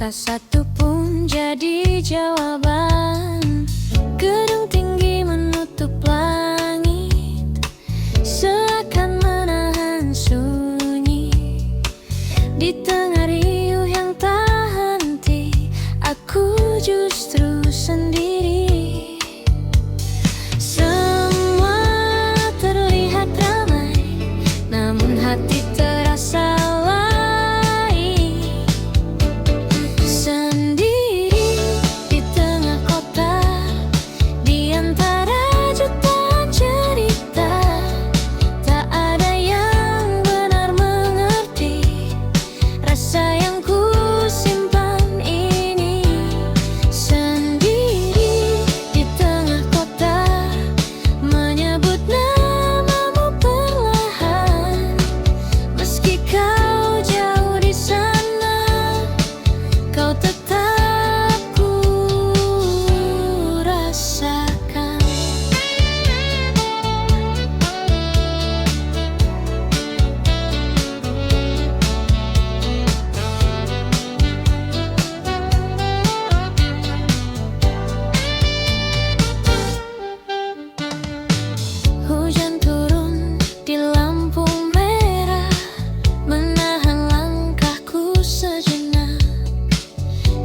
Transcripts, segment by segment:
Tak satu pun jadi jawaban. Gedung tinggi menutup langit, seakan menahan sunyi. Di tengah riuh yang tak henti, aku justru sendiri. Semua terlihat ramai, namun hati terasa lain. Sendiri di tengah kota, di antara jutaan cerita. Tak ada yang benar mengerti rasa yang ku simpan ini. Sendiri di tengah kota, menyebut namamu perlahan. Meski kau jauh di sana, kau tetap ku rasakan. Hujan turun di lampu merah, menahan langkahku sejenak.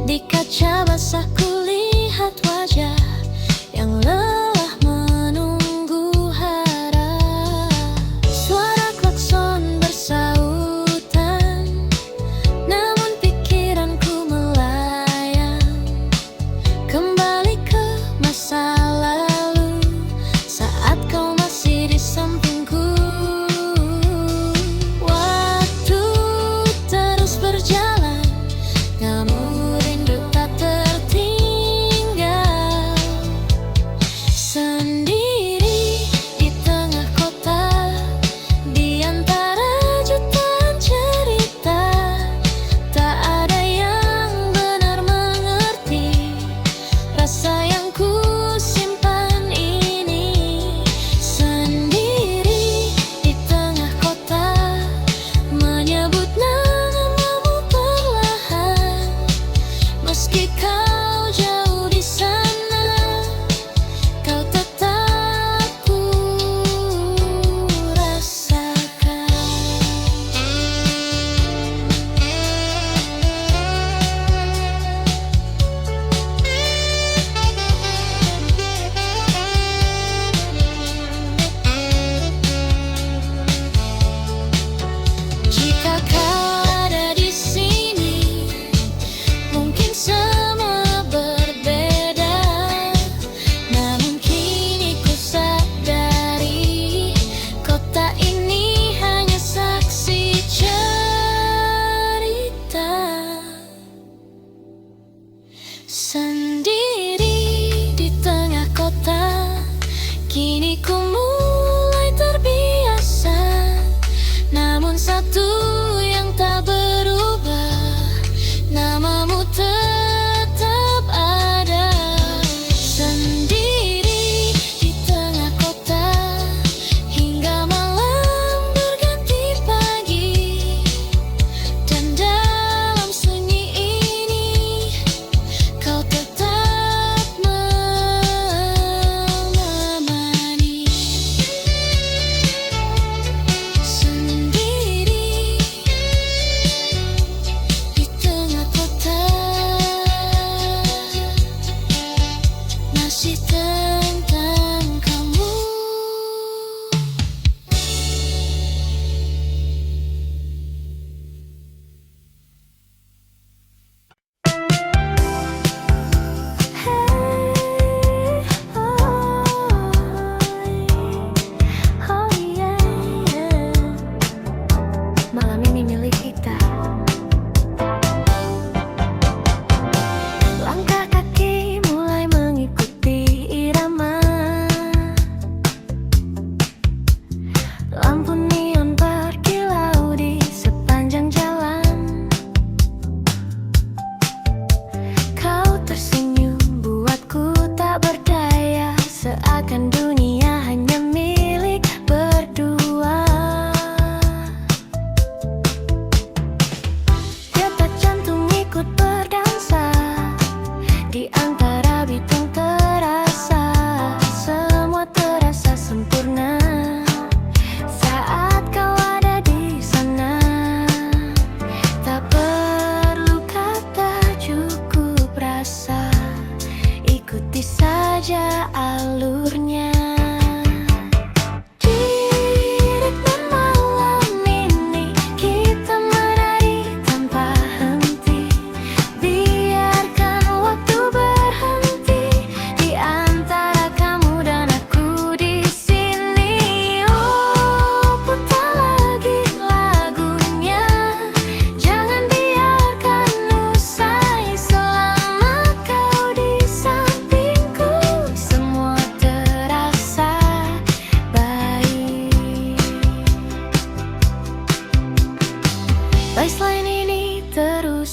Di kaca basah kulihat wajah yang lelah menunggu harap. Suara klakson bersautan, namun pikiranku melayang kembali ke masa lalu, saat kau masih di sampingku. Waktu terus berjalan, namun rindu tak tertinggal. Sendiri di tengah kota, di antara jutaan cerita. Tak ada yang benar mengerti rasa yang ku simpan ini. Sendiri di tengah kota, menyebut namamu perlahan. Meski kau jauh di sana, kau tetap ku rasakan. Jika kau ada di sini, mungkin semua berbeda. Namun kini ku sadari, kota ini hanya saksi cerita. Sendiri di tengah kota, kini ku mulai terbiasa. Namun satu yang tak berubah, namamu tetap ada. Sendiri di tengah kota, hingga malam berganti pagi. Dan dalam sunyi ini, kau tetap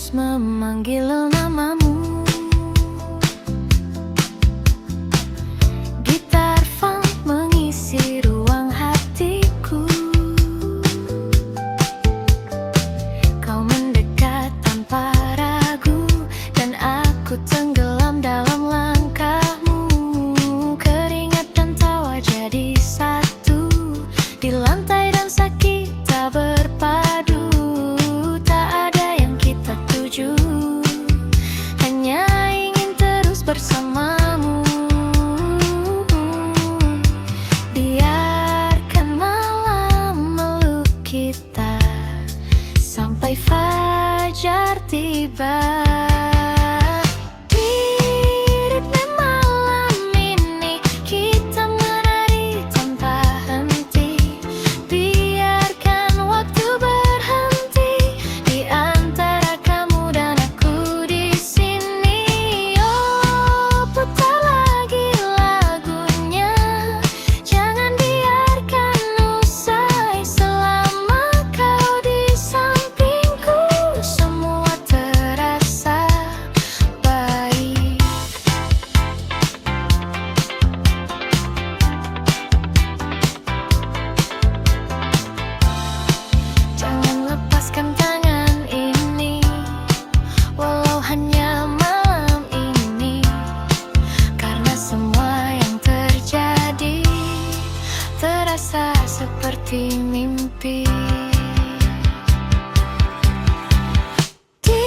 terus memanggil namamu. Gitar funk mengisi ruang hatiku. Kau mendekat tanpa ragu, dan aku tenggelam dalam langkahmu. Keringat dan tawa jadi satu, di lantai dansa kita berpadu. Tak ada yang kita tuju, hanya ingin terus bersamamu. Biarkan malam meluk kita sampai fajar tiba. Di ritme malam ini kita menari tanpa henti. Biarkan waktu berhenti di antara kamu dan aku di sini. Oh, putar lagi lagunya, jangan biarkan usai. Selama kau di sampingku, semua terasa baik. Jangan lepaskan tangan ini, walau hanya malam ini. Karena semua yang terjadi terasa seperti mimpi. Di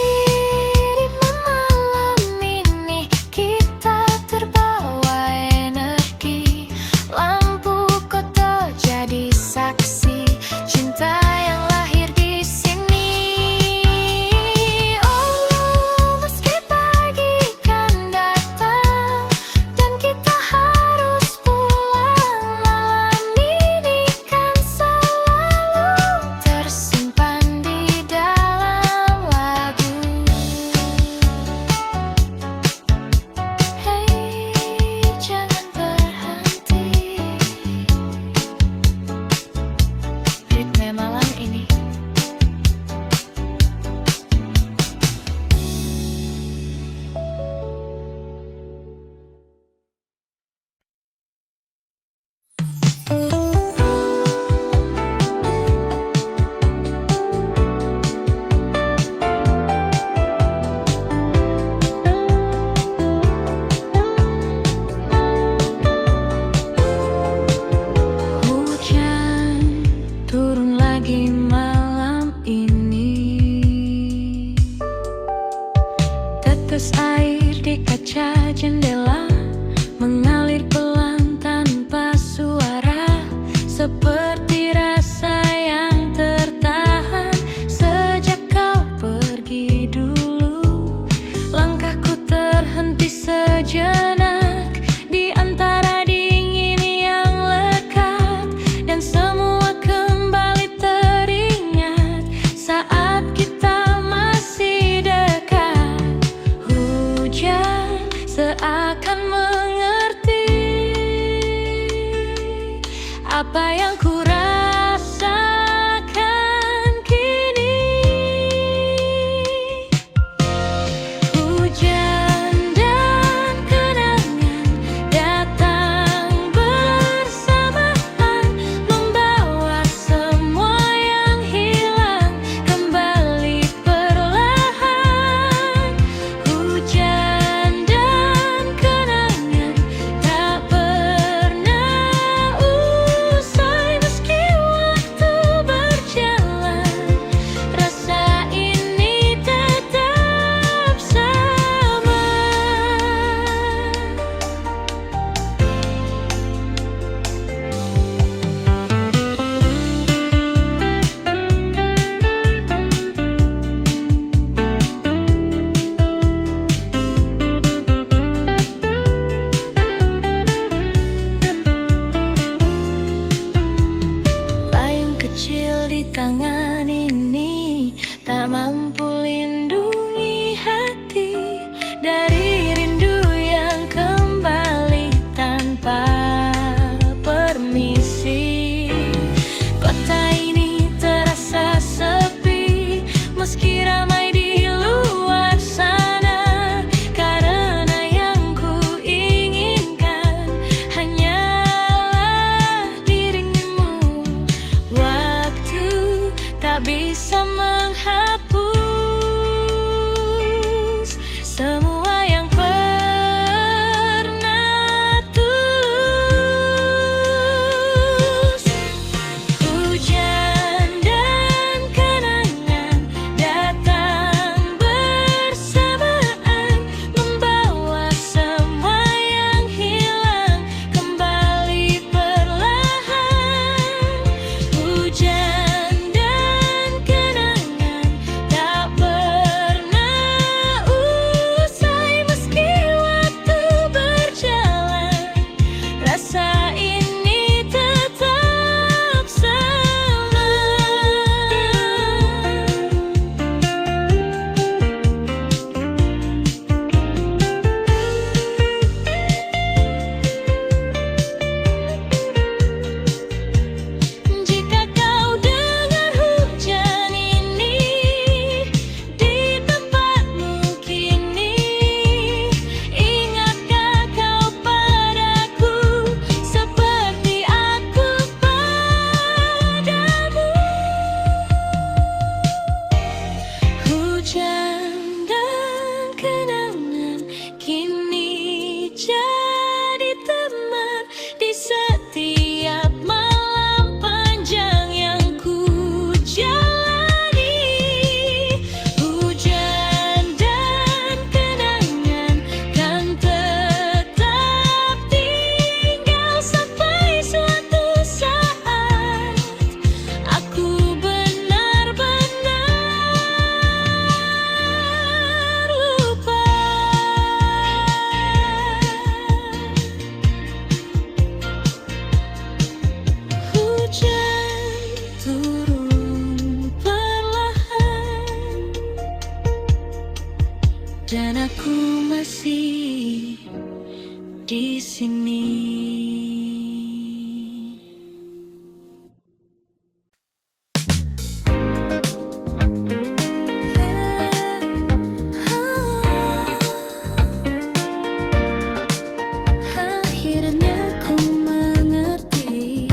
ritme malam ini kita terbawa energi. Lampu kota jadi saksi cinta yang lahir di sini. Oh, meski pagi kan datang dan kita harus pulang, malam ini kan selalu tersimpan di dalam lagu. Hei, jangan berhenti. Ritme malam ini. Hujan turun lagi malam ini. Tetes air di kaca jendela mengalir pelan tanpa suara, seperti rasa yang tertahan sejak kau pergi dulu. Langkahku terhenti sejenak di antara dingin yang lekat, dan semua kembali teringat saat kita masih dekat. Hujan seakan dan aku masih di sini. Akhirnya ku mengerti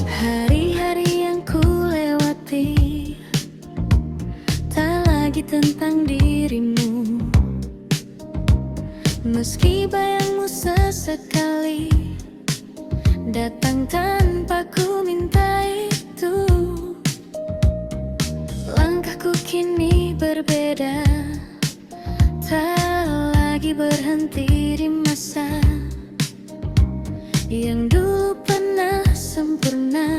hari-hari yang ku lewati tak lagi tentang dirimu. Meski bayangmu sesekali datang tanpa ku minta itu, langkahku kini berbeda, tak lagi berhenti di masa yang dulu pernah sempurna,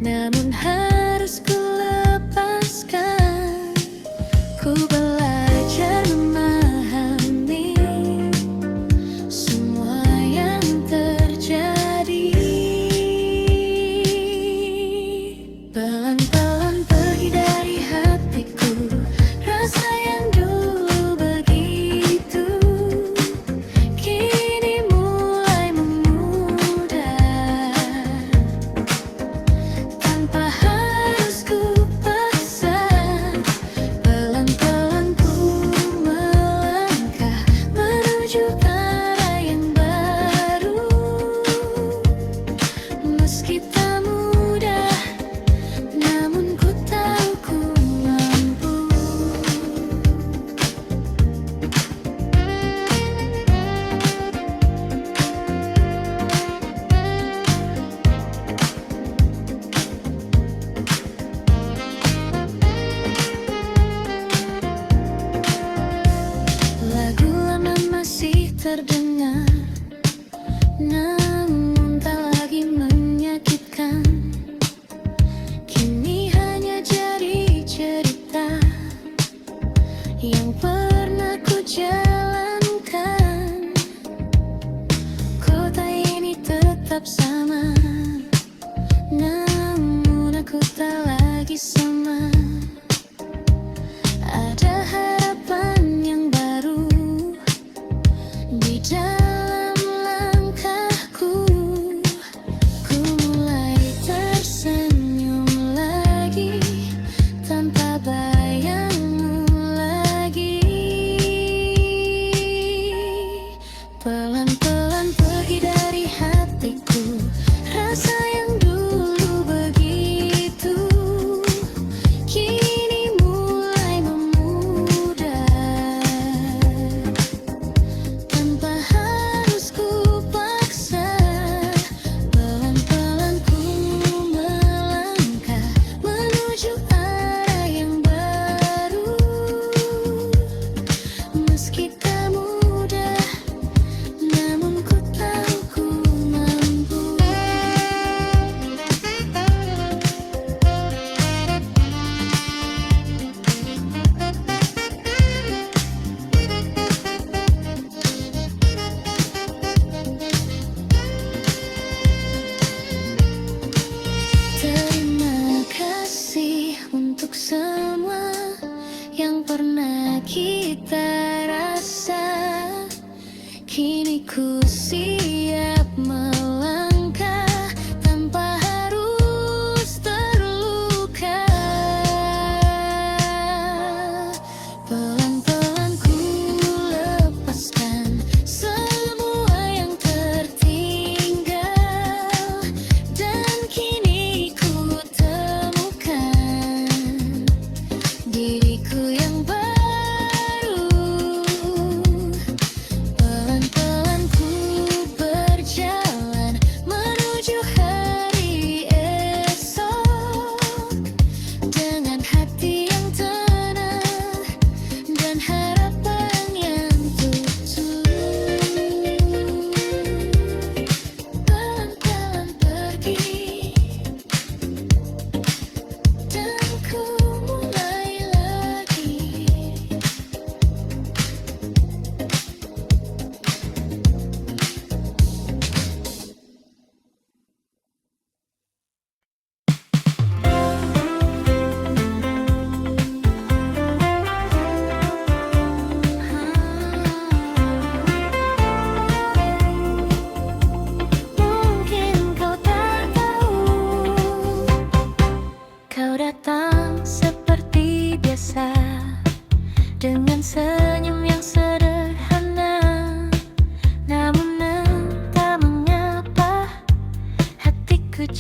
namun harus ku lepaskan. Ku belajar memahami semua yang terjadi. Pelan-pelan pergi dari hatiku rasa yang dulu begitu, kini mulai memudar tanpa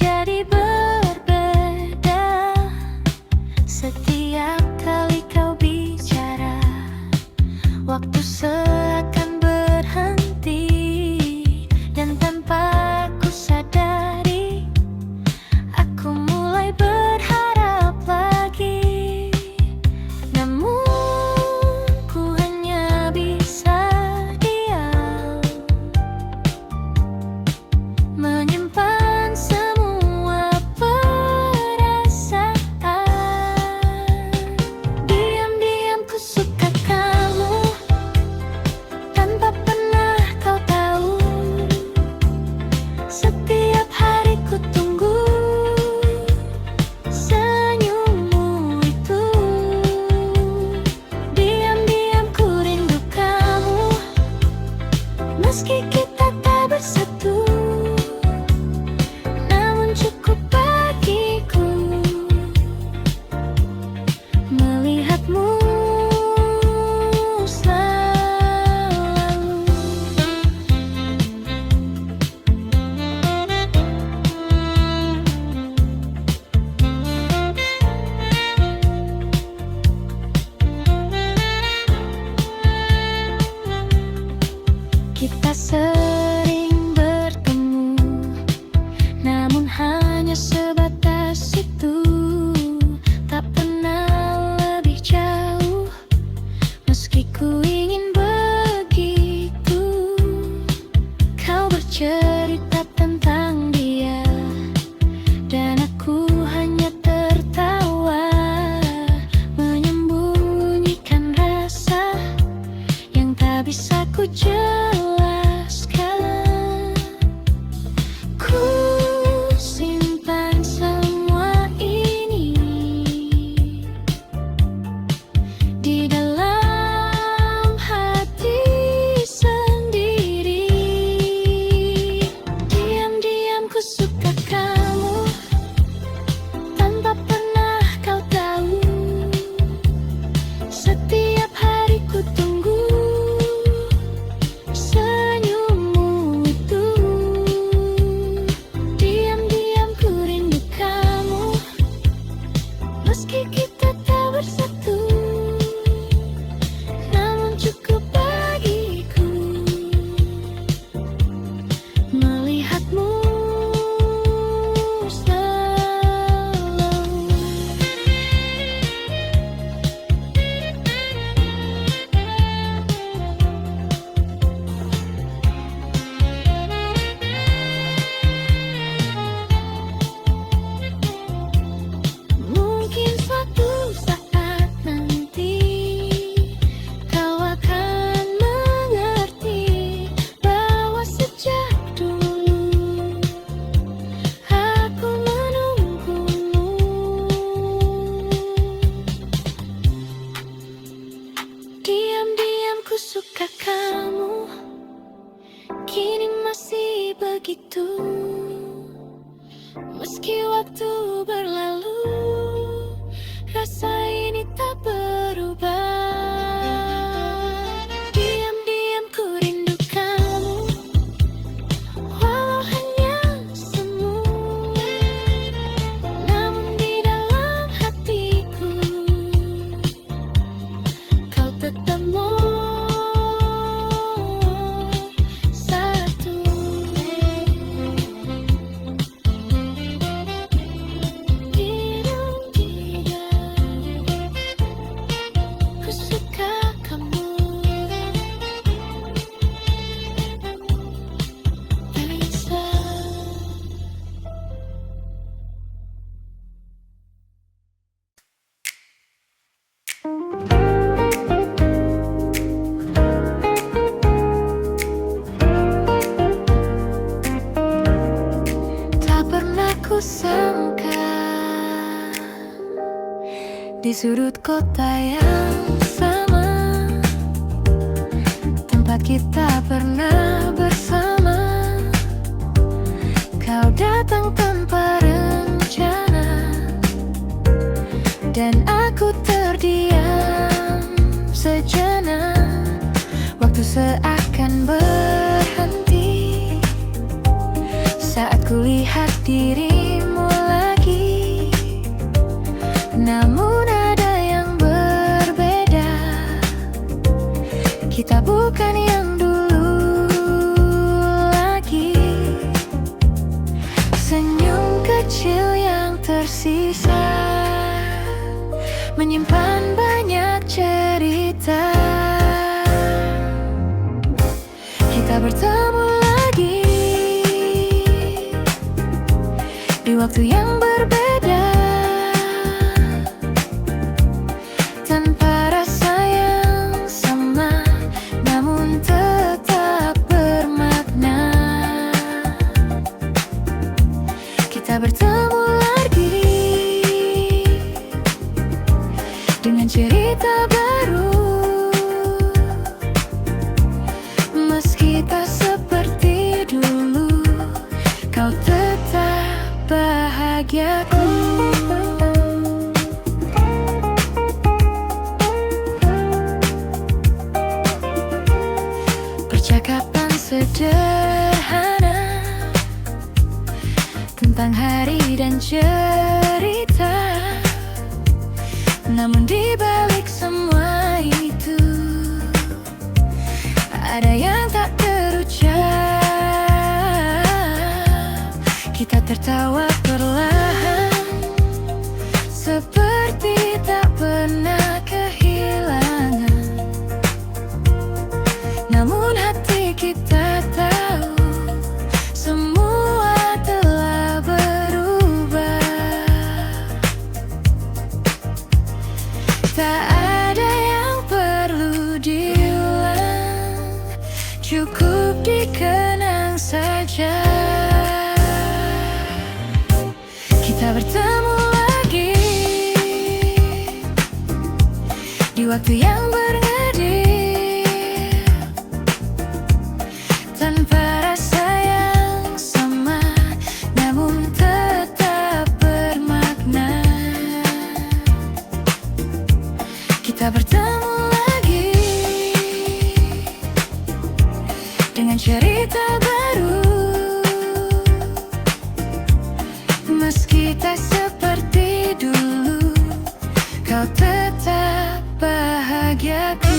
jadi berbeda. Setiap kali kau bicara, waktu seakan berhenti. Dan tanpa ku sadari, aku mulai berharap lagi. Namun ku hanya bisa diam, menyimpan semua perasaan. Diam-diam ku suka kamu, tanpa pernah kau tahu. Setiap hari ku tunggu senyummu itu. Diam-diam ku rindu kamu, meski kita tak bersatu. Namun cukup bagiku melihatmu selalu. Kita sering bertemu, namun hanya sebatas itu. Tak pernah lebih jauh, meski ku ingin begitu. Kau bercerita tentang dia, dan aku hanya tertawa, menyembunyikan rasa yang tak bisa ku jelaskan. Ku simpan semua ini di dalam hati sendiri. Diam-diam ku suka kamu, tanpa pernah kau tahu. Setiap hari ku tunggu senyummu itu. Diam-diam ku rindu kamu, meski kita tak bersatu. Namun cukup bagiku melihatmu selalu. Mungkin suatu saat nanti kau akan mengerti bahwa sejak dulu aku menunggumu. Diam-diam ku suka kamu, kini masih begitu. Meski waktu berlalu, rasa ini tak berubah. Diam-diam ku rindu kamu, walau hanya semu. Namun di dalam hatiku, kau tetap satu. Ku suka kamu, Elisa. Tak pernah ku sangka, di sudut kota yang sama, tempat kita pernah bersama, kau datang tanpa rencana. Dan aku terdiam sejenak, waktu seakan berhenti saat ku lihat dirimu tersisa, menyimpan banyak cerita. Kita bertemu lagi di waktu yang berbeda, tanpa rasa yang sama, namun tetap bermakna. Kita bertemu lagi dengan cerita baru, meski tak seperti dulu, kau tetap bahagiaku. Percakapan sederhana tentang hari dan cerita, namun di balik semua itu ada yang tak terucap. Kita tertawa perlahan, seperti tak pernah kehilangan. Namun hati kita tahu semua telah berubah. Tak ada yang perlu diulang, cukup dikenang saja. Kita bertemu lagi di waktu yang berngedip, tanpa rasa yang sama, namun tetap bermakna. Kita bertemu lagi dengan cerita baru, meski tak seperti dulu, kau tetap bahagiaku.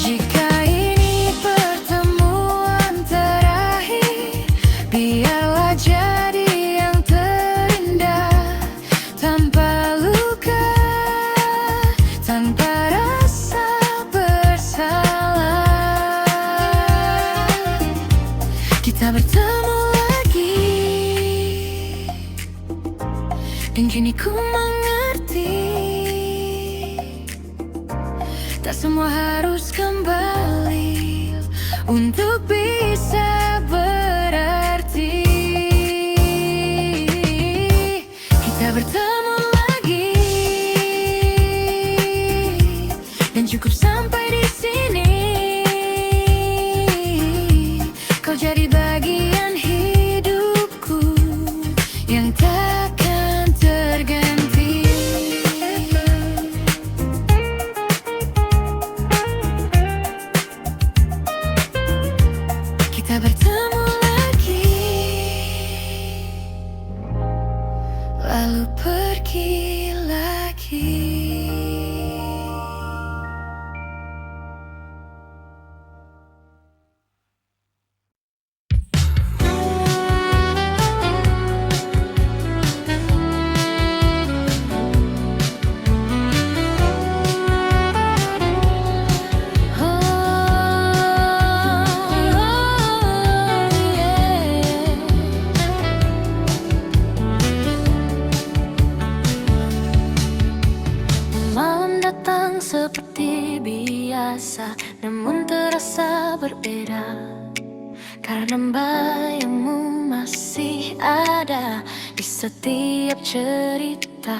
Jika ini pertemuan terakhir, biarlah jadi yang terindah, tanpa luka, tanpa rasa bersalah. Kita bertemu lagi, dan kini ku mengerti, tak semua harus kembali untuk bisa berarti. Kita bertemu lagi, dan cukup sampai di sini. Kau jadi bagian hidupku yang takkan terganti. Kita bertemu lagi, lalu pergi lagi. Seperti biasa, namun terasa berbeda, karena bayangmu masih ada di setiap cerita.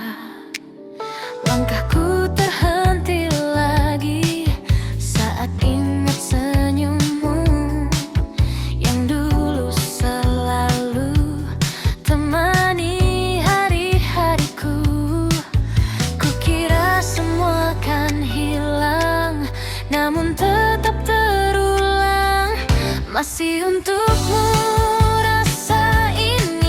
Langkahku terhenti lagi saat ingat senyummu yang dulu selalu temani hari-hariku. Kukira semua kan hilang, namun tetap terulang, masih untukmu rasa ini.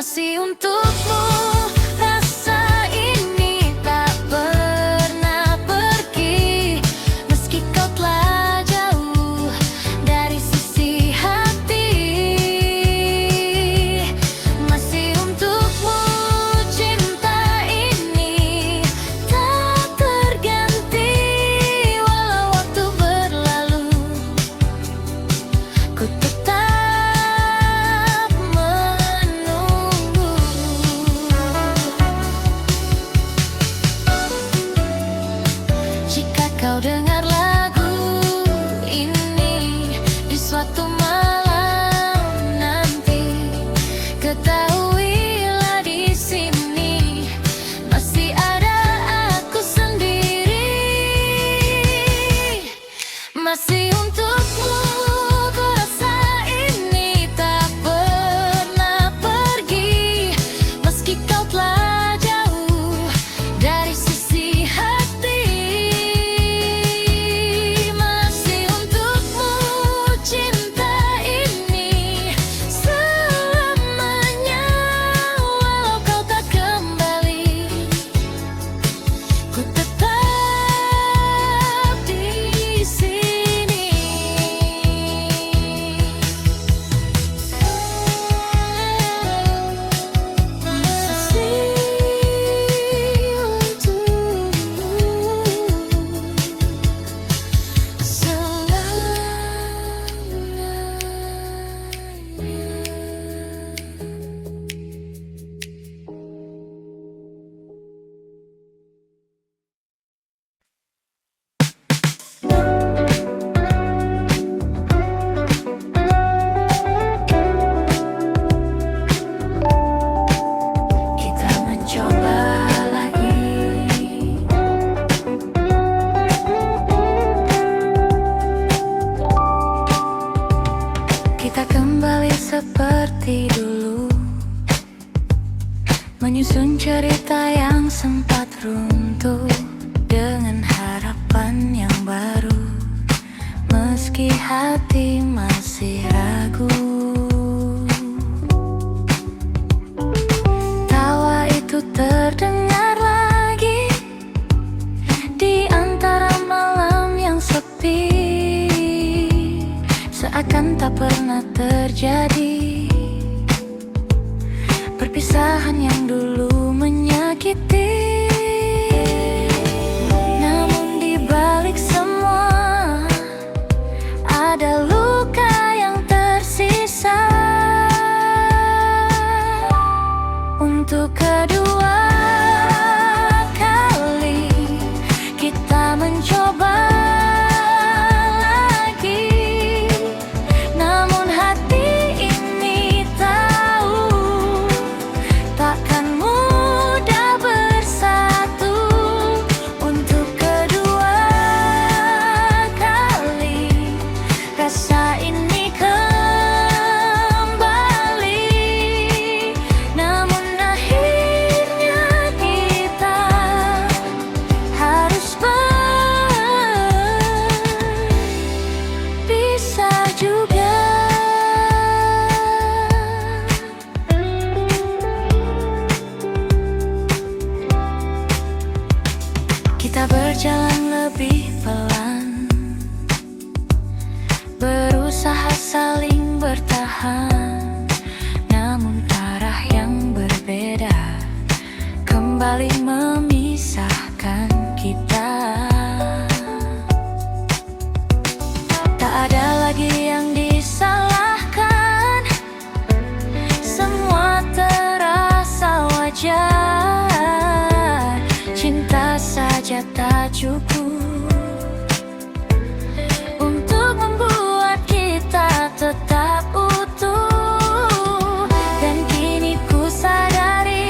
masih untukmu. Rasa ini tak pernah pergi, meski kau telah jauh dari sisi hati. Masih untukmu cinta ini tak terganti, walau waktu berlalu ku tetap menunggu. Jika kau dengar lagu ini di suatu malam nanti, ketahuilah di sini masih ada aku sendiri. Masih untukmu ku rasa ini tak pernah pergi, meski kau telah jauh dari sisi hati. Masih untukmu cinta ini selamanya, walau kau tak kembali, ku tetap di sini. Kita mencoba lagi. Kita kembali seperti dulu, menyusun cerita yang sempat runtuh dengan harapan yang baru, meski hati masih ragu. Tawa itu terdengar lagi di antara malam yang sepi, seakan tak pernah terjadi perpisahan yang dulu menyakiti. Namun di balik semua ada luka yang tersisa. Untuk kedua kali kita mencoba lagi, namun hati ini tahu takkan mudah bersatu. Untuk kedua kali rasa ini kembali, namun akhirnya kita harus berpisah juga. Kita berjalan lebih pelan, berusaha saling bertahan, namun arah yang berbeda kembali memisahkan kita. Tak ada lagi yang disalahkan, semua terasa wajar. Cinta saja tak cukup untuk membuat kita tetap utuh. Dan kini ku sadari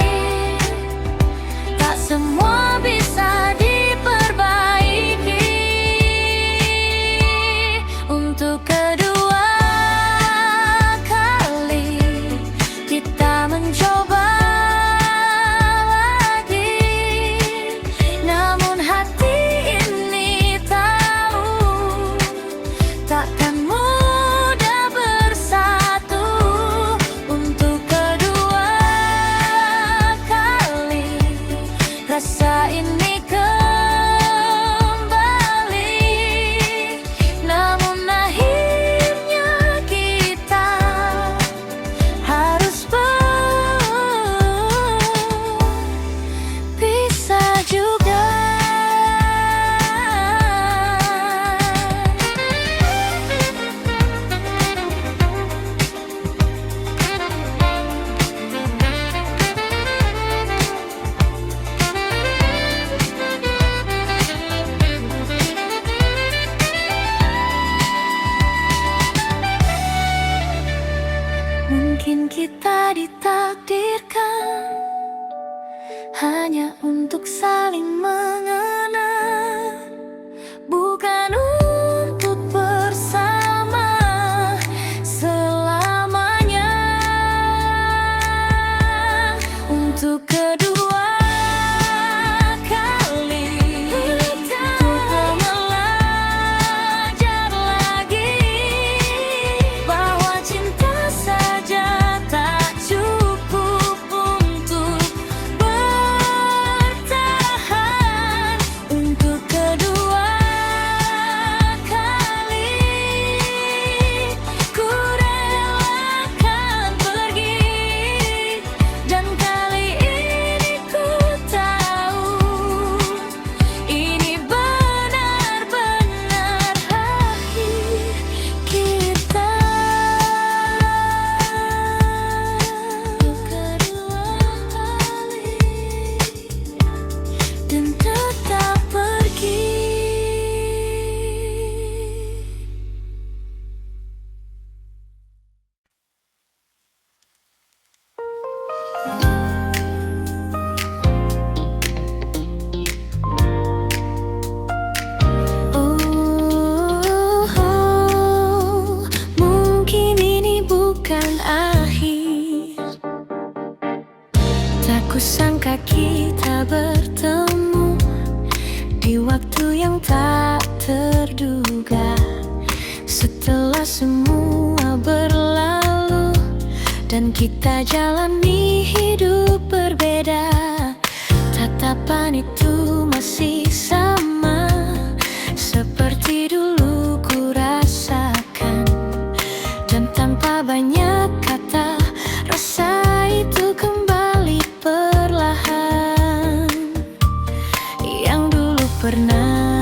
tak semua bisa diperbaiki. Untuk kedua kali kita mencoba lagi, namun hati kita ditakdirkan hanya untuk saling mengenal, bukan untuk bersama selamanya. Untuk kedua kali untuk belajar lagi bahwa cinta saja tak cukup untuk bertahan. Untuk kedua kali ku relakan pergi, dan kali ini ku tahu ini benar-benar akhir kita. Kedua kali dan tetap pergi. Mungkin ini bukan akhir. Tak kusangka kita bertemu di waktu yang tak terduga. Setelah semua berlalu dan kita jalani hidup berbeda, tatapan itu masih sama seperti dulu ku rasakan. Dan tanpa banyak kata, rasa itu kembali perlahan. Yang dulu pernah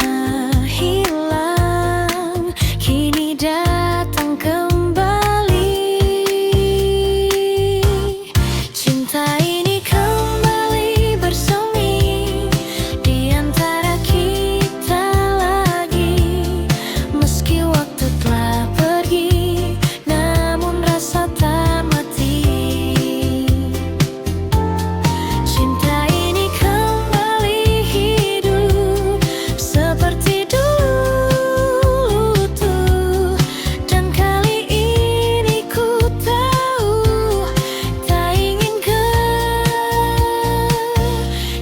hilang kini datang kembali. Cinta ini kembali bersemi di antara kita lagi. Meski waktu telah pergi, namun rasa tak mati. Cinta ini kembali hidup seperti dulu tuh, dan kali ini ku tahu tak ingin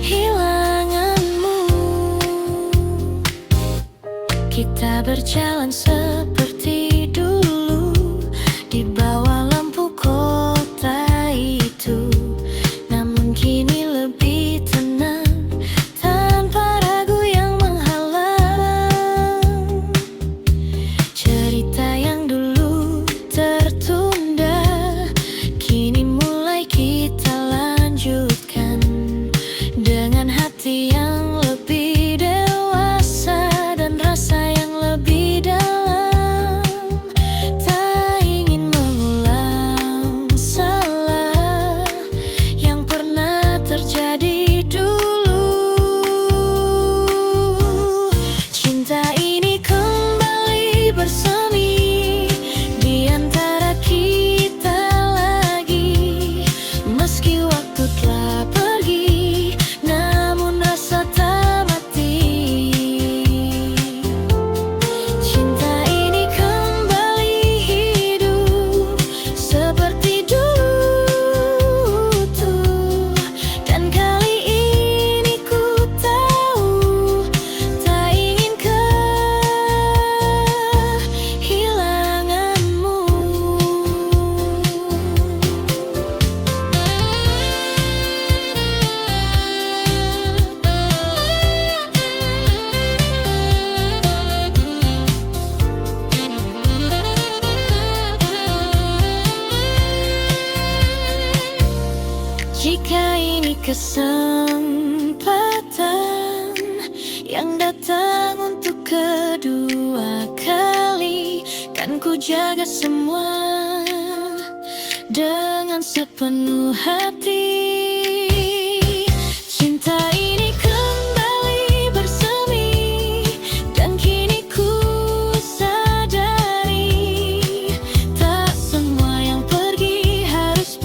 kehilanganmu. Kita berjalan seperti dulu di bawah lampu kota itu, namun kini lebih tenang tanpa ragu yang menghalang. Cerita yang dulu tertunda kini mulai kita lanjutkan dengan hati yang lebih dewasa dan rasa yang lebih dalam. Tak ingin mengulang salah yang pernah terjadi dulu. Cinta ini kembali bersemi di antara kita lagi. Meski waktu telah pergi, namun rasa tak mati. Cinta ini kembali hidup seperti dulu tuh, dan kali ini ku tahu tak ingin kehilanganmu. Jika ini kesempatan yang datang untuk kedua kali, kan ku jaga semua dengan sepenuh hati. Cinta ini kembali bersemi, dan kini ku sadari tak semua yang pergi harus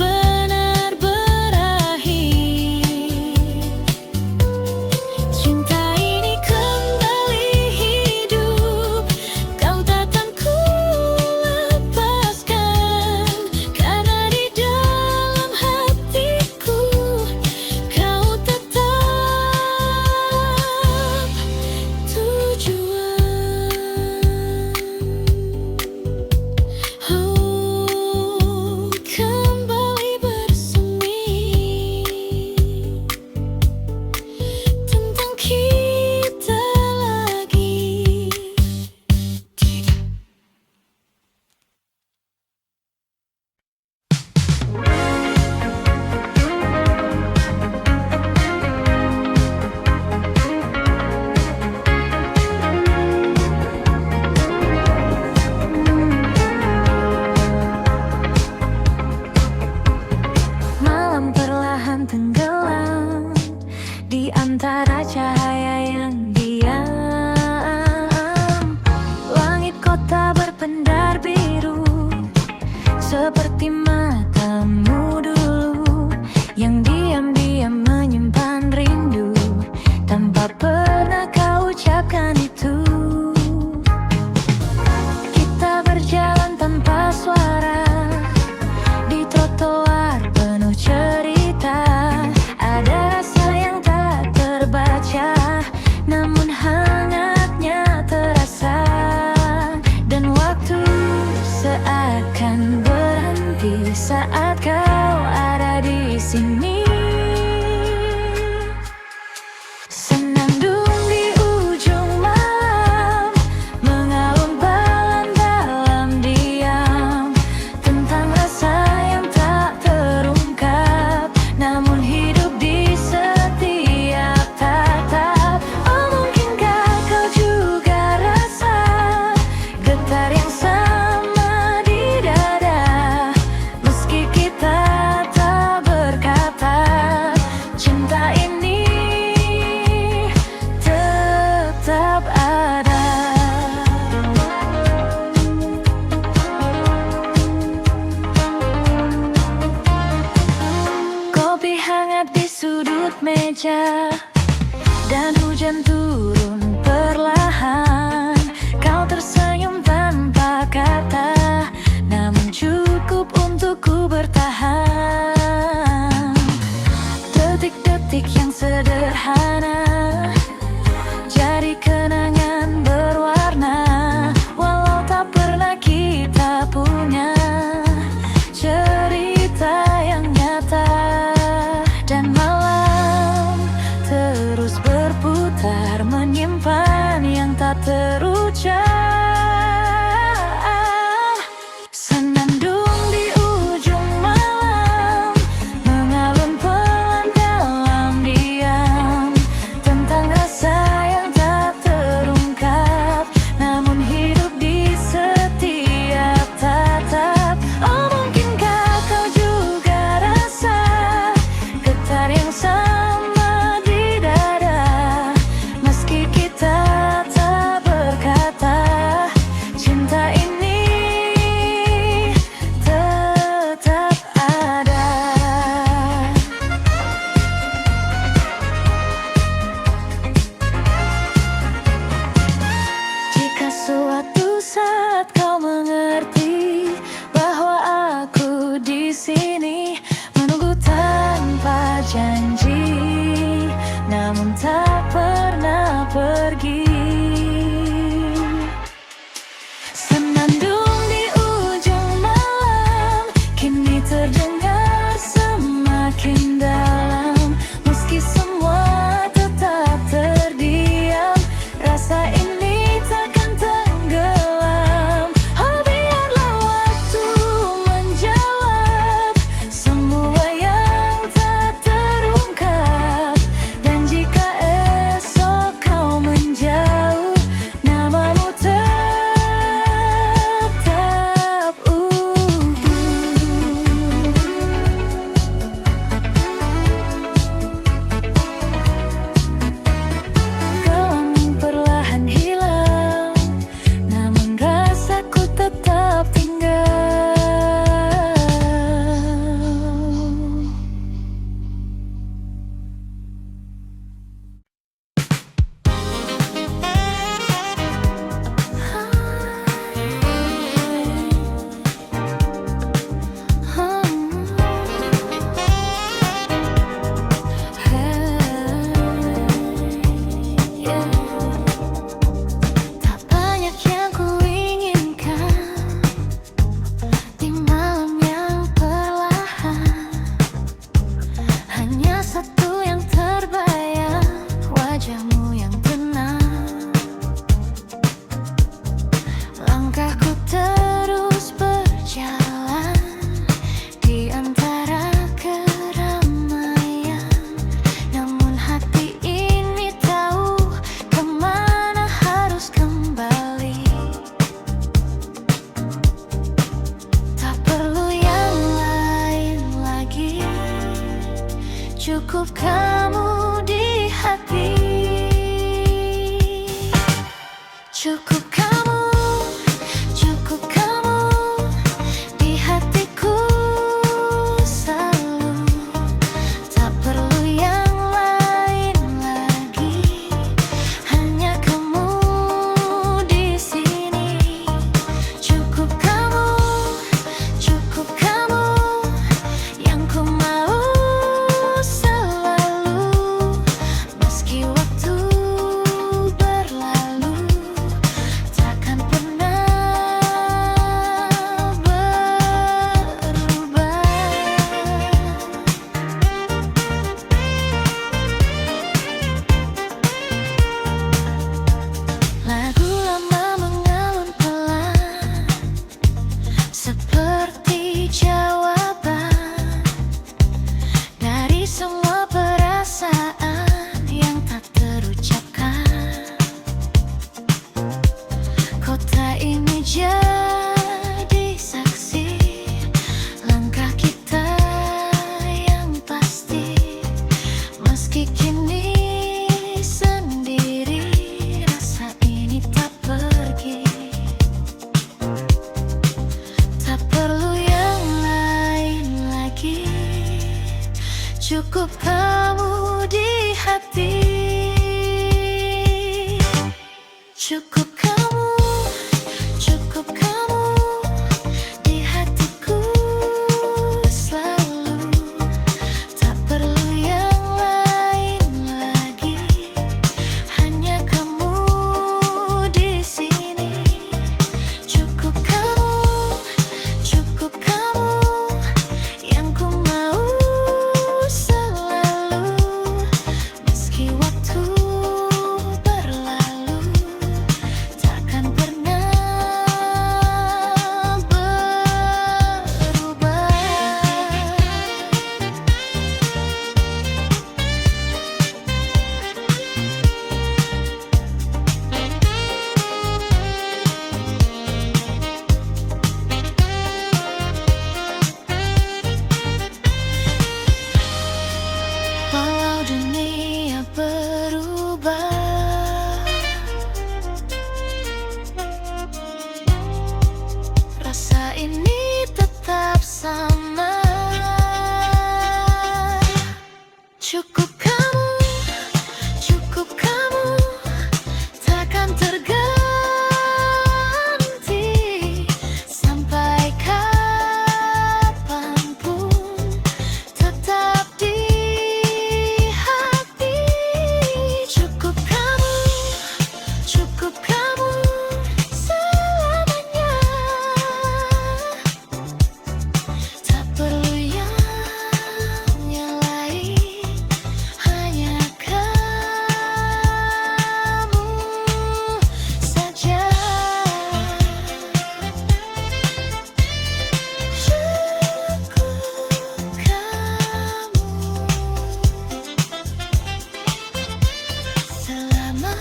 kota berpendar biru, seperti matamu dulu yang diam-diam menyimpan rindu tanpa pernah kau ucapkan itu. Kita berjalan tanpa suara di trotoar penuh cerita. Ada rasa yang tak terbaca, namun hangatnya terasa. Dan waktu seakan berhenti saat kau ada di sini. Senandung di ujung malam, mengalun pelan dalam diam, tentang rasa yang tak terungkap, namun hidup di setiap tatap. Oh, mungkinkah kau juga rasa getar yang sama di dada, meski kita tak berkata, cinta ini tetap ada. Kopi hangat di sudut meja, dan hujan turun perlahan. Kau tersenyum tanpa kata, namun cukup untuk ku bertahan. Detik-detik yang sederhana jadi kenangan berwarna, walau tak pernah kita punya cerita yang nyata. Dan malam terus berputar, menyimpan yang tak terucap. Senandung di ujung malam, mengalun pelan dalam diam, tentang rasa yang tak terungkap, namun hidup di setiap tatap. Oh, mungkinkah kau juga rasa getar yang sama di dada, meski kita tak berkata, cinta ini tetap ada. Jika suatu saat kau mengerti bahwa aku di sini menunggu tanpa janji, namun tak pernah pergi. Senandung di ujung malam, kini terdengar semakin dalam, meski semua tetap terdiam, rasa ini takkan tenggelam. Oh, biarlah waktu menjawab semua yang tak terungkap. Dan jika esok kau menjauh, namamu tetap utuh. Gelang perlahan hilang, namun rasaku tetap tinggal. Tak banyak yang ku inginkan di malam yang perlahan, hanya satu yang terbayang, wajahmu yang tenang. Langkahku terus berjalan di antara keramaian, namun hati ini tahu kemana harus kembali. Tak perlu yang lain lagi, cukup kamu di hati. Cukup kamu Cukup kamu di hati, cukup kamu, cukup kamu di hatiku selalu. Tak perlu yang lain lagi, hanya kamu di sini. Cukup kamu yang ku mau selalu. Meski waktu berlalu, takkan pernah berubah. Walau dunia berubah, rasa ini tetap sama. Cukup kamu, takkan terganti. Sampai kapanpun tetap di hati. Cukup kamu selamanya. Tak perlu yang lain, hanya kamu saja. Cukup kamu selamanya.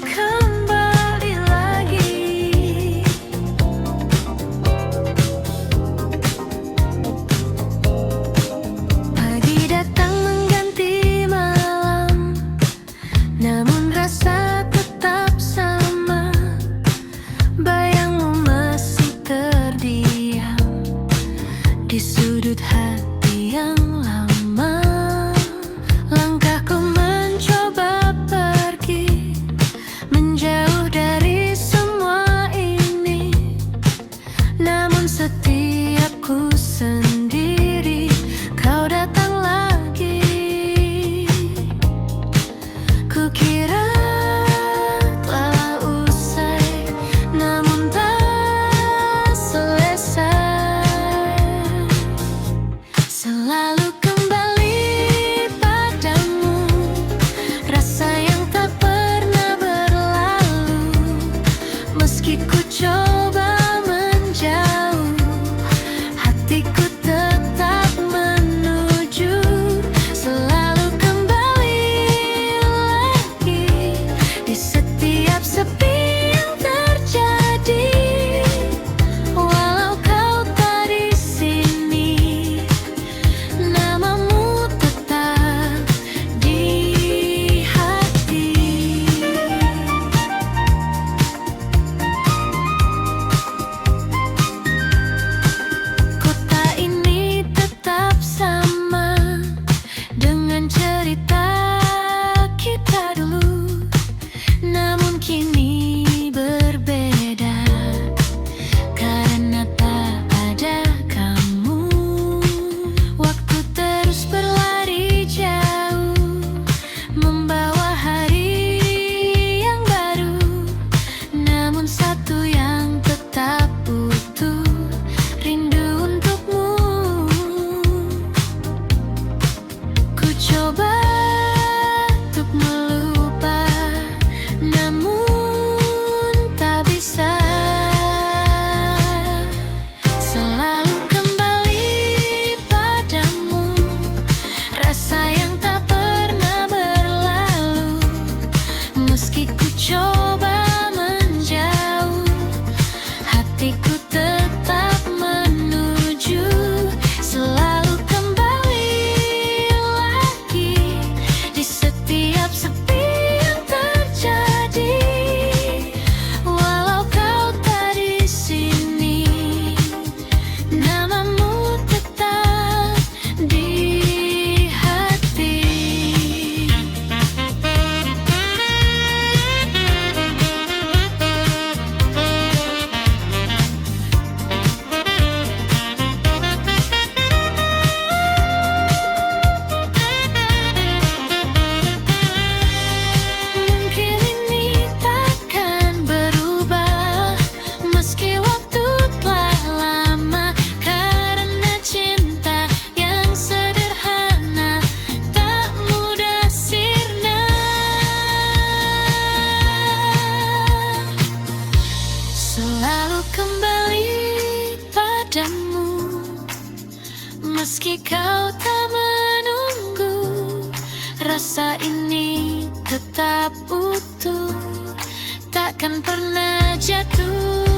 Kembali lagi, pagi datang mengganti malam, namun rasa tetap sama. Bayangmu masih terdiam di sudut hati yang lama. Langkahku mencoba pergi, menjauh dari semua ini. Namun setiap ku sendiri, kau datang lagi. Kukira telah usai, namun tak selesai. Selalu kembali padamu, rasa yang tak pernah berlalu. Meski ku coba menjauh, hatiku tetap menuju. Selalu kembali lagi di setiap sepi yang terjadi. Walau kau tak di sini, namamu tetap di hati. Kota ini tetap sama dengan cerita kita dulu, namun kini berbeda karena tak ada kamu. Waktu terus berlari jauh, membawa hari yang baru, namun satu yang tetap utuh, rindu untukmu. Ku coba untuk melupa, namun tak bisa. Selalu kembali padamu, rasa yang tak pernah berlalu. Meski ku coba menjauh, hatiku tetap menuju. takkan pernah jatuh.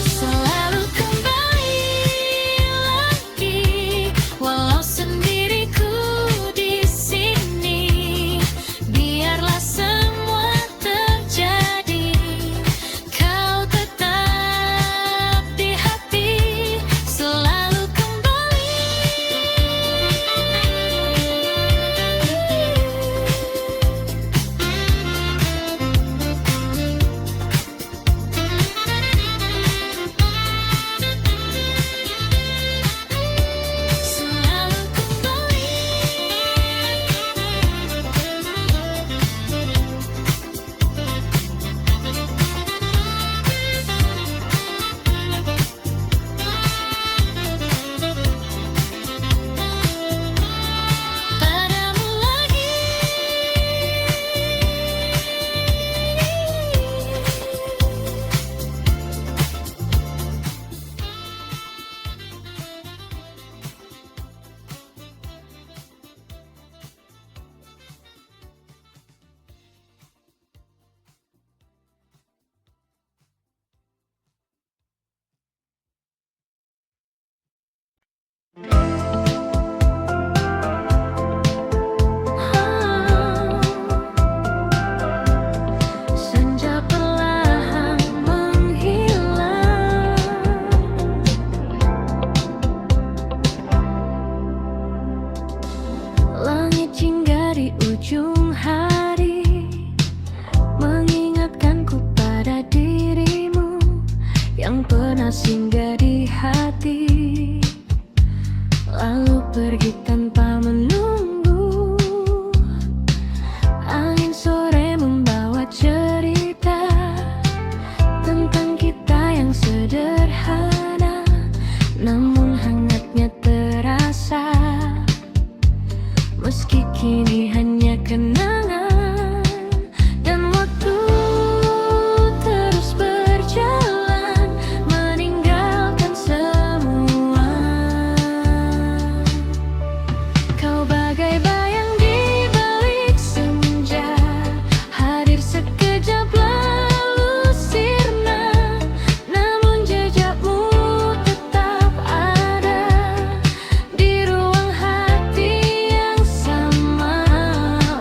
Selalu kembali lagi, walau sendiriku di sini. Biarlah semua terjadi, kau tetap di hati. Selalu kembali. Selalu kembali. Padamu lagi. Senja perlahan menghilang, langit hingga di ujung hari mengingatkanku pada dirimu yang pernah singgah di hati, lalu pergi tanpa menunggu. Angin sore membawa cerita tentang kita yang sederhana, namun hangatnya terasa. Meski kini hanya kenangan, dan waktu terus berjalan meninggalkan semua. Kau bagai bayang di balik senja, hadir sekejap lalu sirna, namun jejakmu tetap ada di ruang hati yang sama.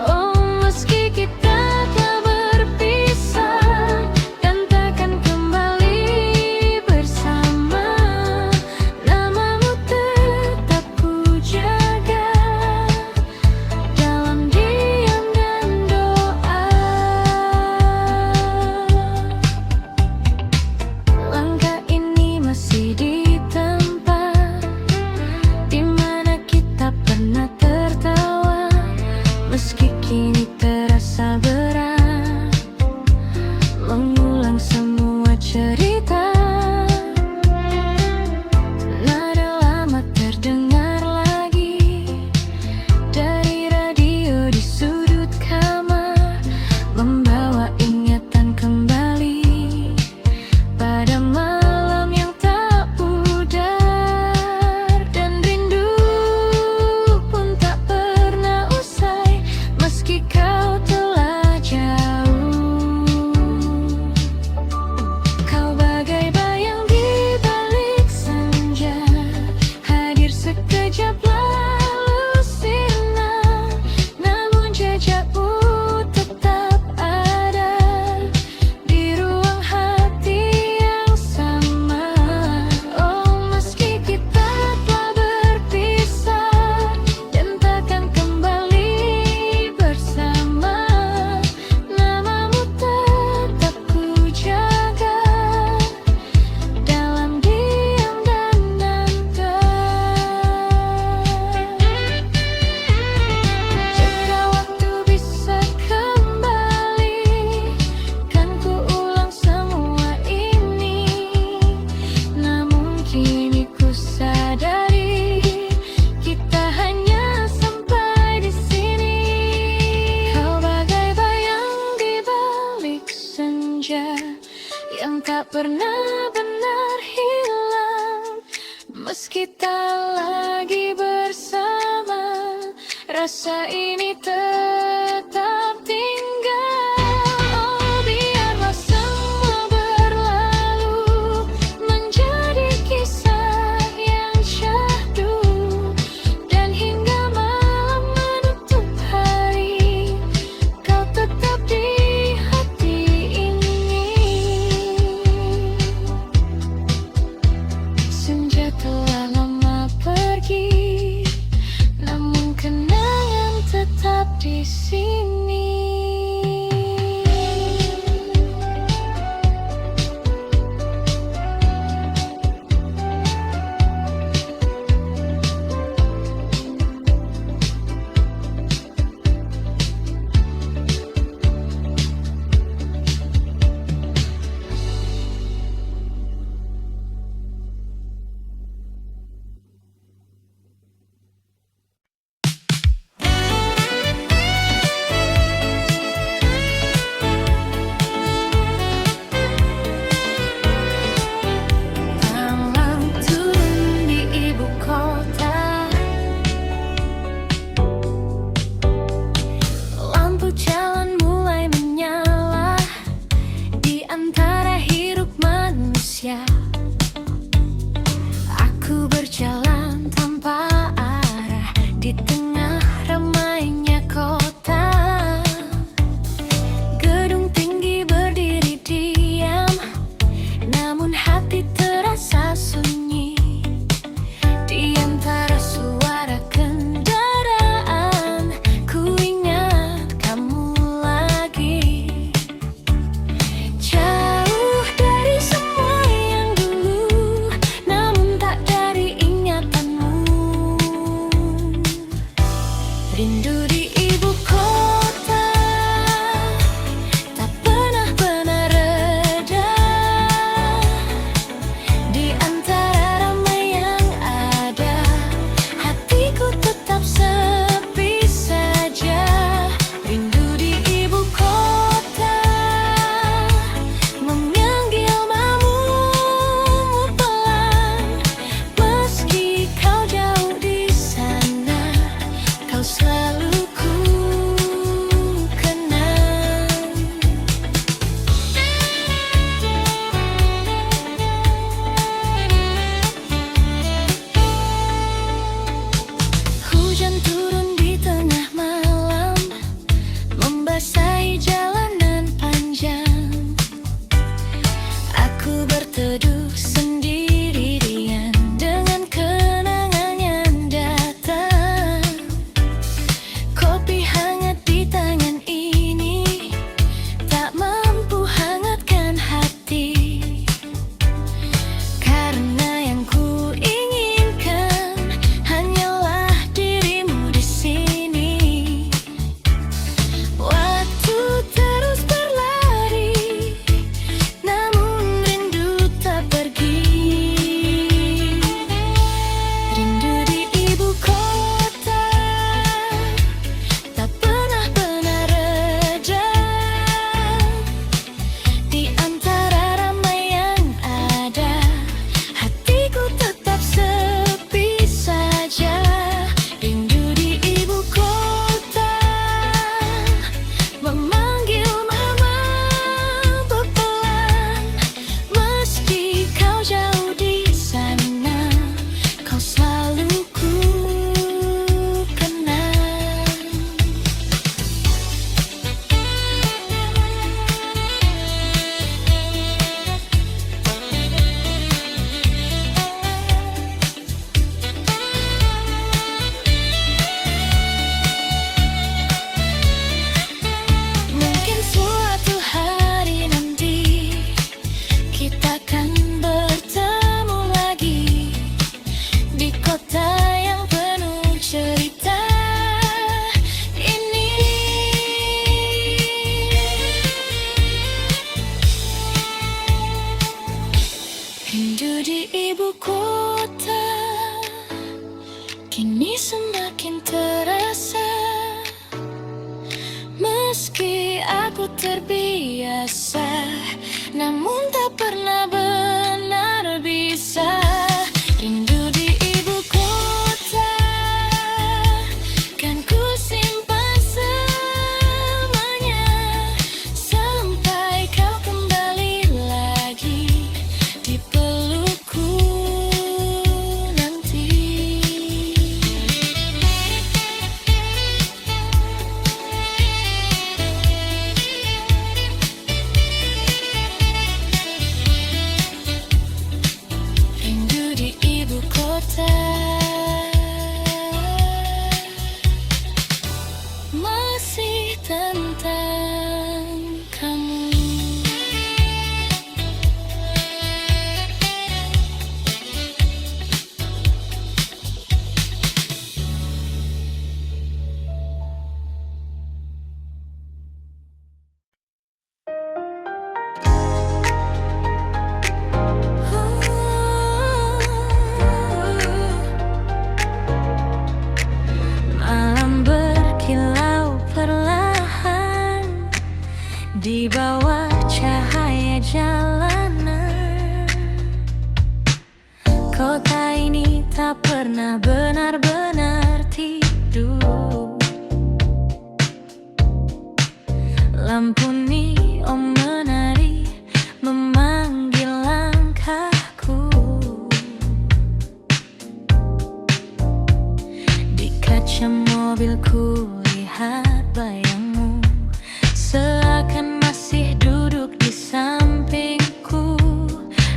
Oh, meski kita telah berpisah dan takkan kembali bersama, namamu tetap ku jaga dalam diam dan doa. Langkah ini masih di tempat dimana kita pernah tertawa, meski kini terasa berat mengulang semua cerita. Nada lama terdengar lagi dari radio di sudut kamar, membawa ingatan kembali pada malam yang tak pudar. Dan rindu pun tak pernah usai, meski kau telah jauh. Kau bagai bayang di balik senja, hadir sekejap lalu sirna, namun jejakmu tetap ada di ruang hati yang sama. Oh, meski kita telah berpisah dan takkan kembali bersama, namamu tetap ku jaga dalam diam dan nada. Jika waktu bisa kembali, kan ku ulang semua ini. Namun kini ku sadari kita hanya sampai di sini. Kau bagai bayang di balik senja yang tak pernah benar hilang, meski tak lagi bersama, rasa ini tetap tinggal. Oh, biar aku terbiasa, namun tak pernah benar bisa. Rindu di ibu kota, kan ku simpan semuanya sampai kau kembali lagi di pelukku nanti. Rindu di ibu kota, masih tentang kamu. Malam berkilau perlahan di bawah cahaya jalanan. Kota ini tak pernah benar-benar tidur. Lampu neon menari memanggil langkahku. Di kaca mobilku lihat bayangmu, seakan masih duduk di sampingku.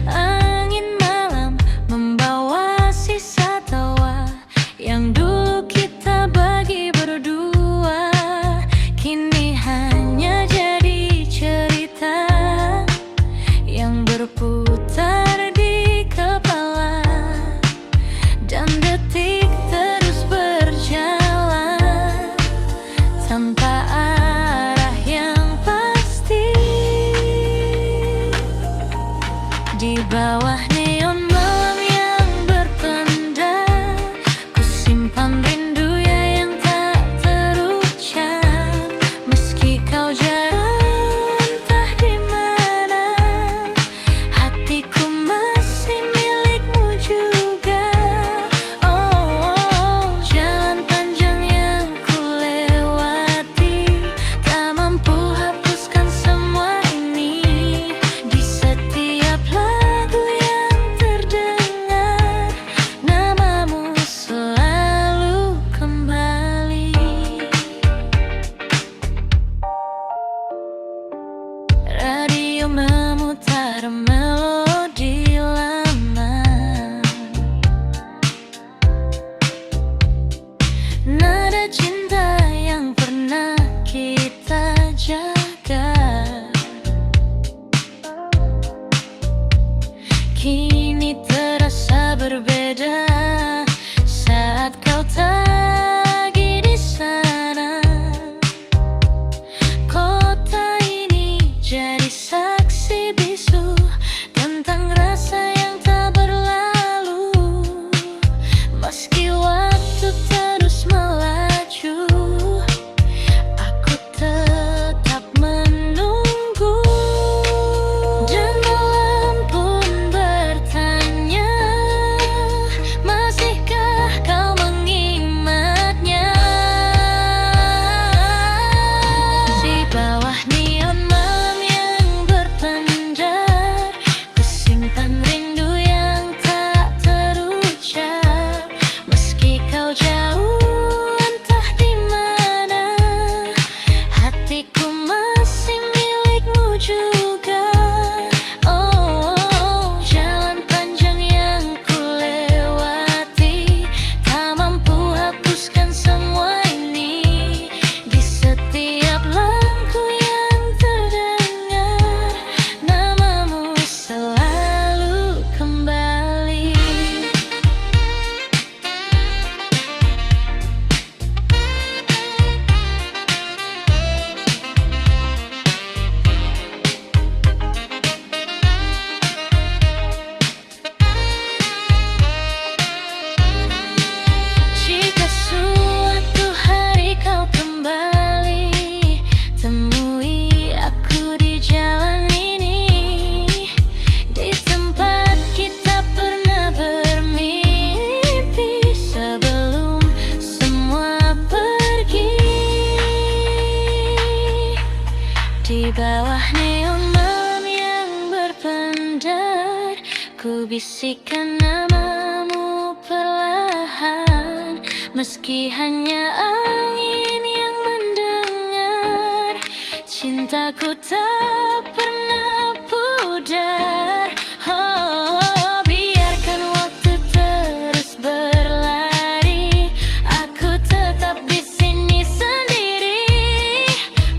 Angin malam membawa sisa tawa yang dulu kita bagi berdua, kini hanya jadi cerita yang berputar di kepala. Dan detik terus berjalan tanpa arah yang pasti. Di bawah neon malam yang berpenda, ku simpan rindu yang tak terucap. Meski kau jauh entah di mana, hatiku masih milikmu juga. Oh, jalan panjang yang ku lewati tak mampu hapuskan semua ini. Di setiap lagu yang terdengar, namamu selalu kembali. Radio memutar melodi lama, nada cinta yang pernah kita jaga. Kini terasa berbeda saat kau tak lagi di sana. Kota ini jadi saksi bisu Di bawah neon malam yang berpendar, ku bisikkan namamu perlahan. Meski hanya angin yang mendengar, cintaku tak pernah pudar. Oh, biarkan waktu terus berlari, aku tetap di sini sendiri,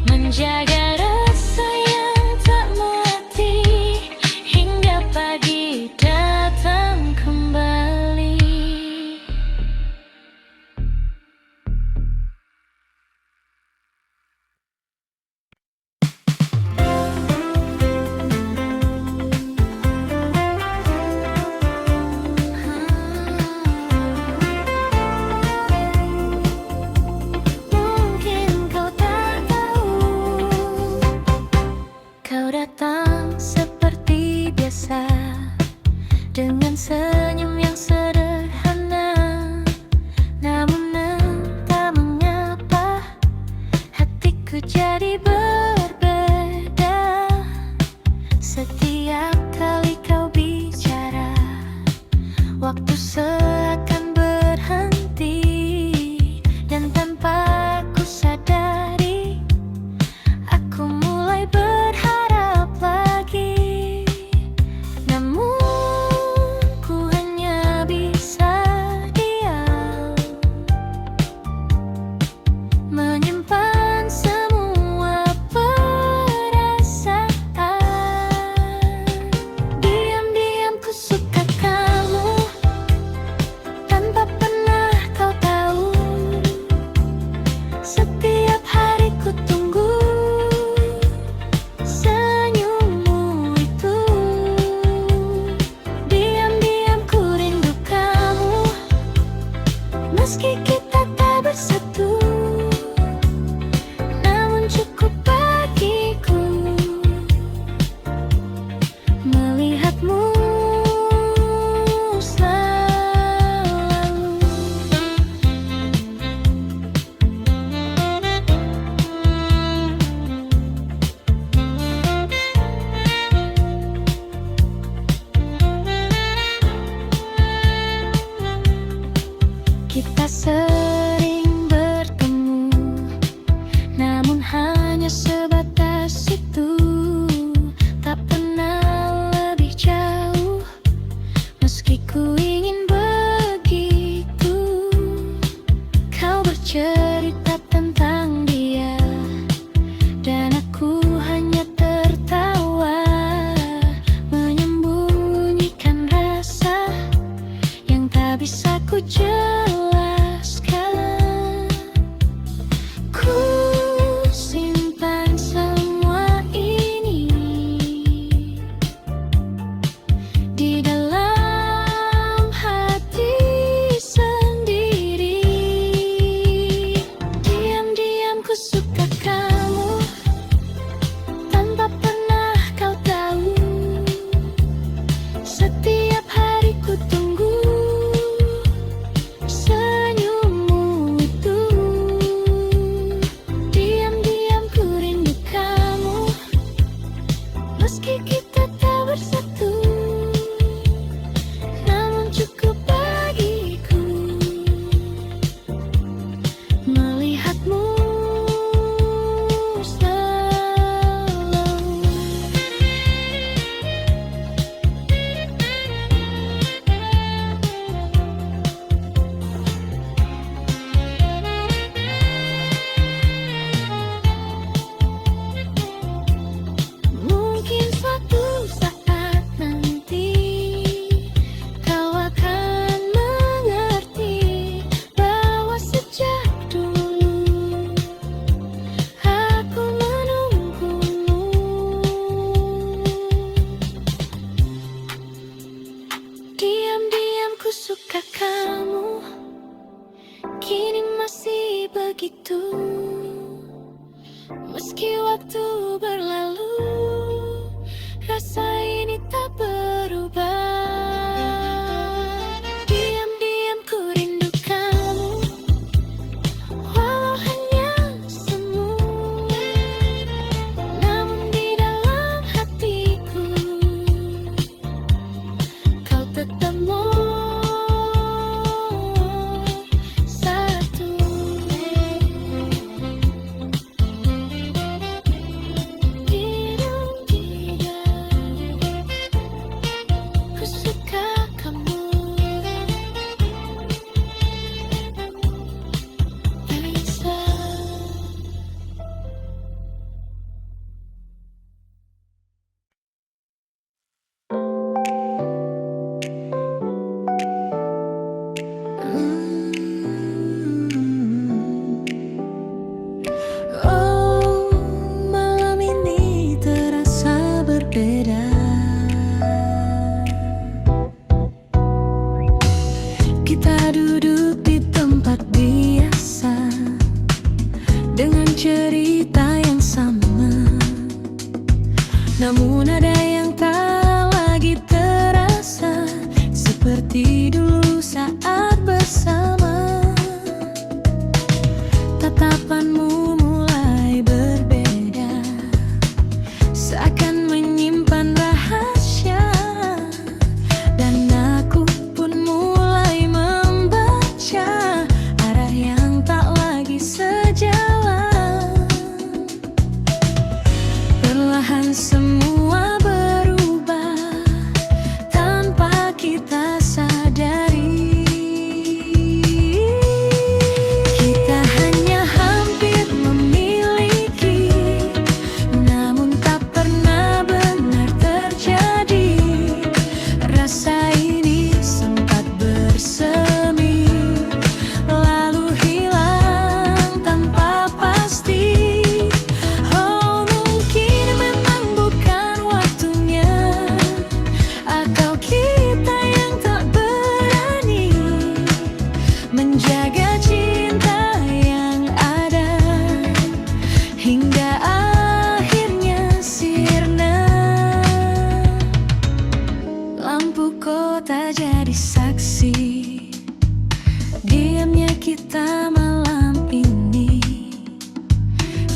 menjaga rasa yang tak mati hingga pagi datang kembali. Mungkin kau tak tahu, kau datang seperti biasa, dengan senyum yang sederhana. Namun entah mengapa hatiku jadi berbeda. Setiap kali kau bicara, waktu seakan berhenti, dan tanpa ku sadari, aku mulai berharap lagi. Namun ku hanya bisa diam, menyimpan semua perasaan. Diam-diam ku suka kamu, tanpa pernah kau tahu. Setiap hari ku tunggu senyummu itu. Diam-diam ku rindu kamu, meski kita tak bersatu. Namun cukup bagiku melihatmu selalu. Kita sering bertemu, namun hanya sebatas itu. Tak pernah lebih jauh, meski ku ingin begitu. Kau bercerita tentang dia, dan aku hanya tertawa, menyembunyikan rasa yang tak bisa ku jelaskan. Ku simpan semua ini di dalam hati sendiri. Diam-diam ku suka kamu, tanpa pernah kau tahu. Setiap hari ku tunggu senyummu itu. Diam-diam ku rindu kamu, meski kita tak bersatu. Namun cukup bagiku melihatmu selalu. Mungkin suatu saat nanti Namun ada yang tak lagi terasa seperti dulu saat bersama. Tatapanmu mulai berbeda, seakan menyimpan rahasia. Dan aku pun mulai membaca arah yang tak lagi sejalan. Perlahan semua berubah tanpa kita sadari. Kita hanya hampir memiliki, namun tak pernah benar terjadi. Rasa ini sempat bersemi, lalu hilang tanpa pasti. Oh, mungkin memang bukan waktunya, atau kita yang tak berani menjaga cinta yang ada hingga akhirnya sirna. Lampu kota jadi saksi diamnya kita malam ini.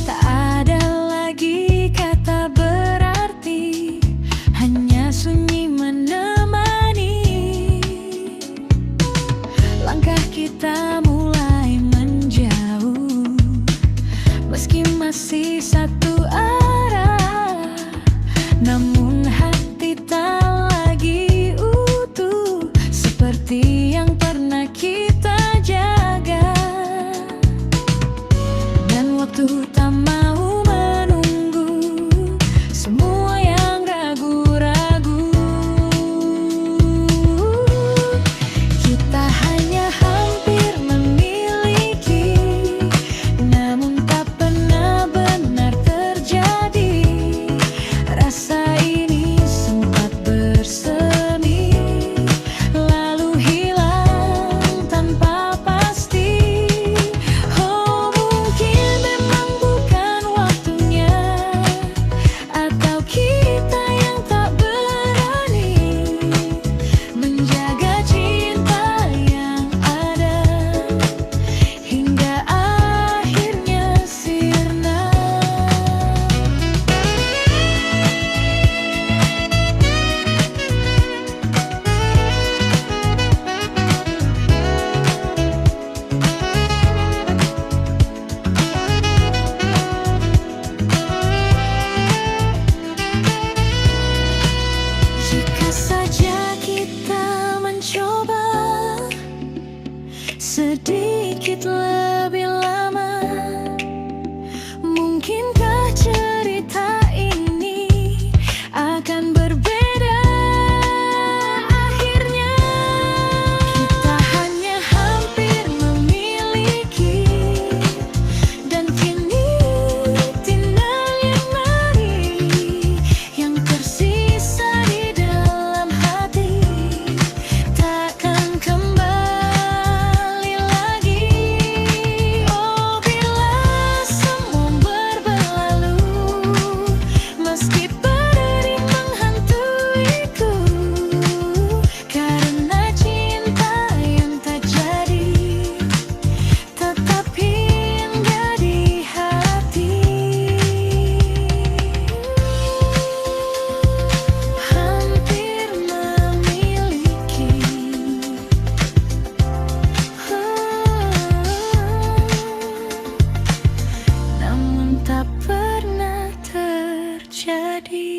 Tak ada lagi kata berarti, hanya sunyi menemani. Langkah kita mulai menjauh, meski masih satu arah. Namun hati tak lagi utuh seperti yang pernah kita jaga. Dan waktu tak mau menunggu semua yang ragu-ragu. Kita hanya hampir memiliki, namun tak pernah benar terjadi. Rasa ini sempat bersemi, lalu hilang tanpa pasti. Oh, mungkin memang bukan waktunya, atau kita yang tak berani menjaga cinta yang ada hingga akhirnya sirna. Jika saja kita mencoba sedikit lebih lama, mungkinkah cerita ini akan berbeda akhirnya. Kita hanya hampir memiliki, dan kini tinggal yang mari yang tersisa di dalam hati. Takkan kembali lagi. Oh, bila semua berlalu, meski pedih menghantuiku, karena cinta yang tak jadi tetap hingga di hati. Hampir memiliki, namun tak pernah terjadi.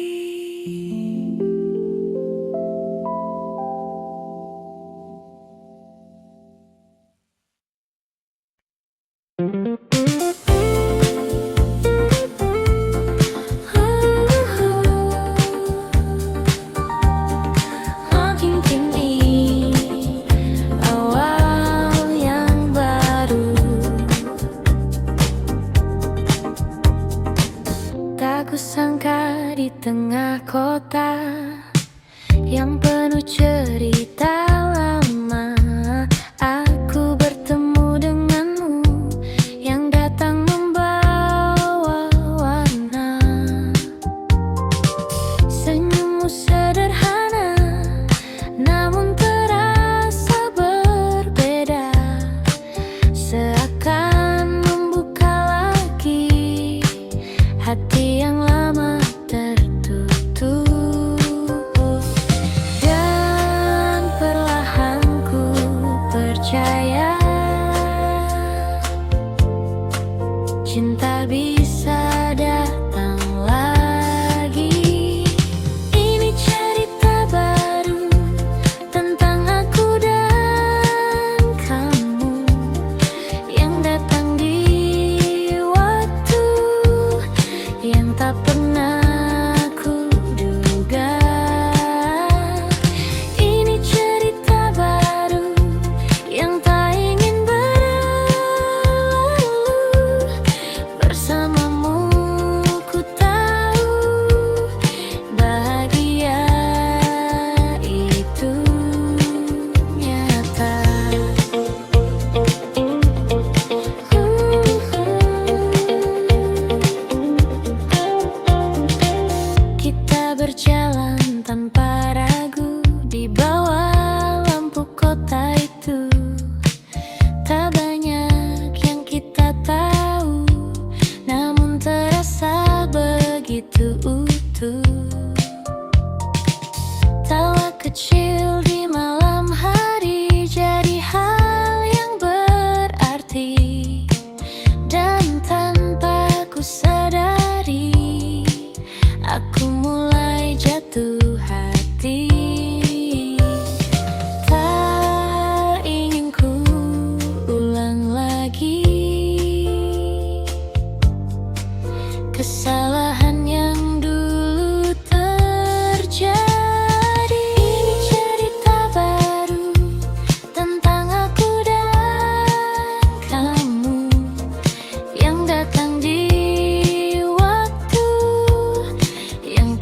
Makin kini awal yang baru, tak kusangka di tengah kota yang penuh cerita lama, aku bertemu denganmu yang datang membawa warna.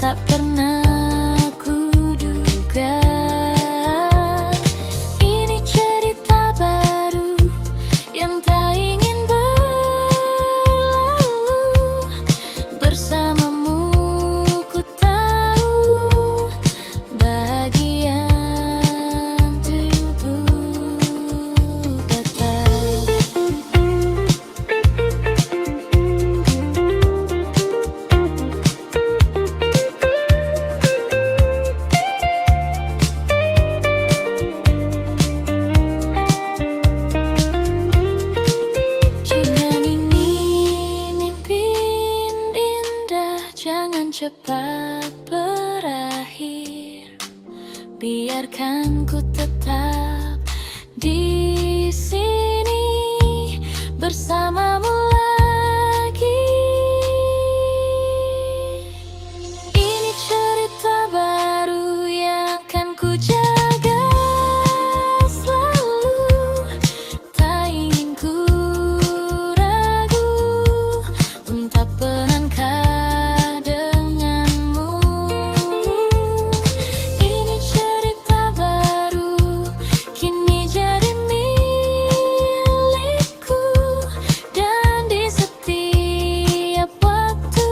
tak pernah kuduga. Ini cerita baru yang tak ingin berlalu. Bersamamu ku tahu bagian tubuh tetap. Jika ini mimpi indah, jangan cepat berakhir. Biarkan ku tetap di sini bersamamu lagi. Ini cerita baru yang akan ku jaga selalu. Tak ingin ku ragu untuk melangkah denganmu. Ini cerita baru kini jadi milikku, dan di setiap waktu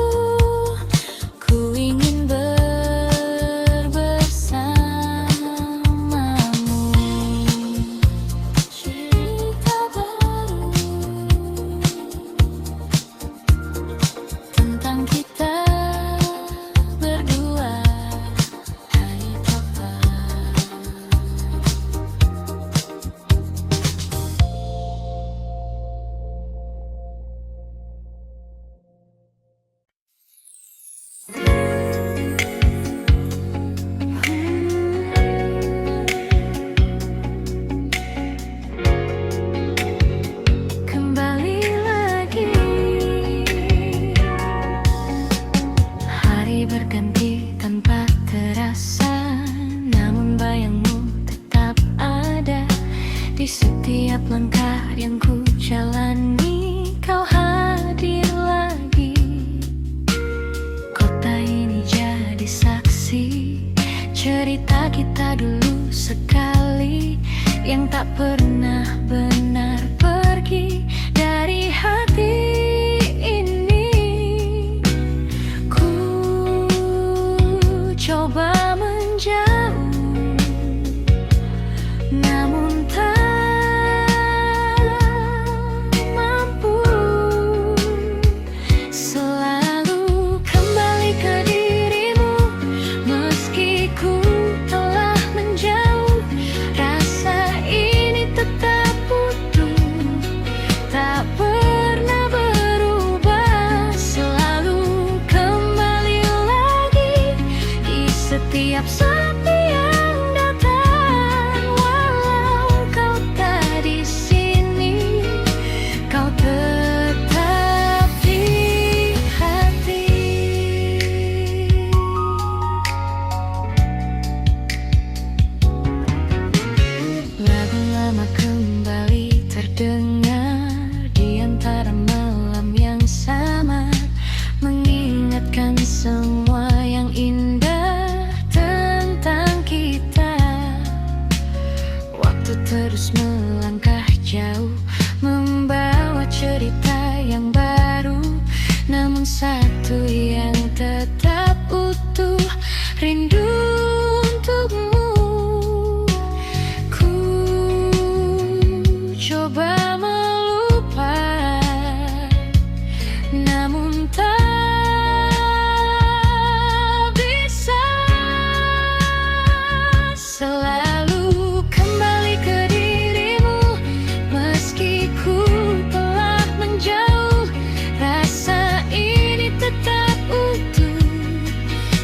ku ingin bersamamu. Cerita baru tentang kita berdua, hai papa. Kembali lagi, hari berganti tanpa terasa, namun bayangmu tetap ada di setiap langkah yang ku jalani. Kau hadir lagi, kota ini jadi saksi cerita kita dulu sekali yang tak pernah benar pergi dari hati ini. Ku coba menjauh, namun tak mampu. Selalu kembali ke dirimu, meski ku telah menjauh. Rasa ini tetap utuh, tak pernah berubah. Selalu kembali lagi di setiap sepi yang datang. Walau kau tak di sini, kau tetap di hati. Lagu lama kembali terdengar di antara malam yang samar, mengingatkan semua yang indah tentang kita. Waktu terus melangkah jauh, membawa cerita yang baru, namun satu yang tetap utuh, rindu untukmu. Ku coba melupakan, namun tak bisa. Selalu kembali ke dirimu, meski ku telah menjauh. Rasa ini tetap utuh,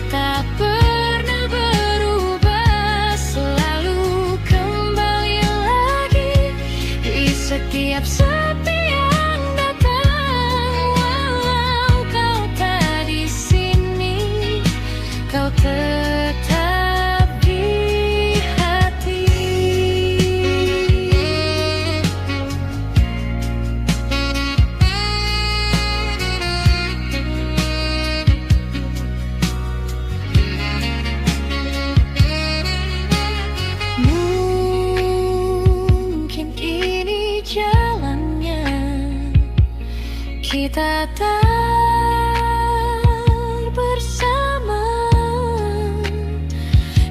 tak pernah berubah. Selalu kembali lagi di setiap sepi yang datang. Walau kau tak di sini, kau tetap di hati. kita tak bersama,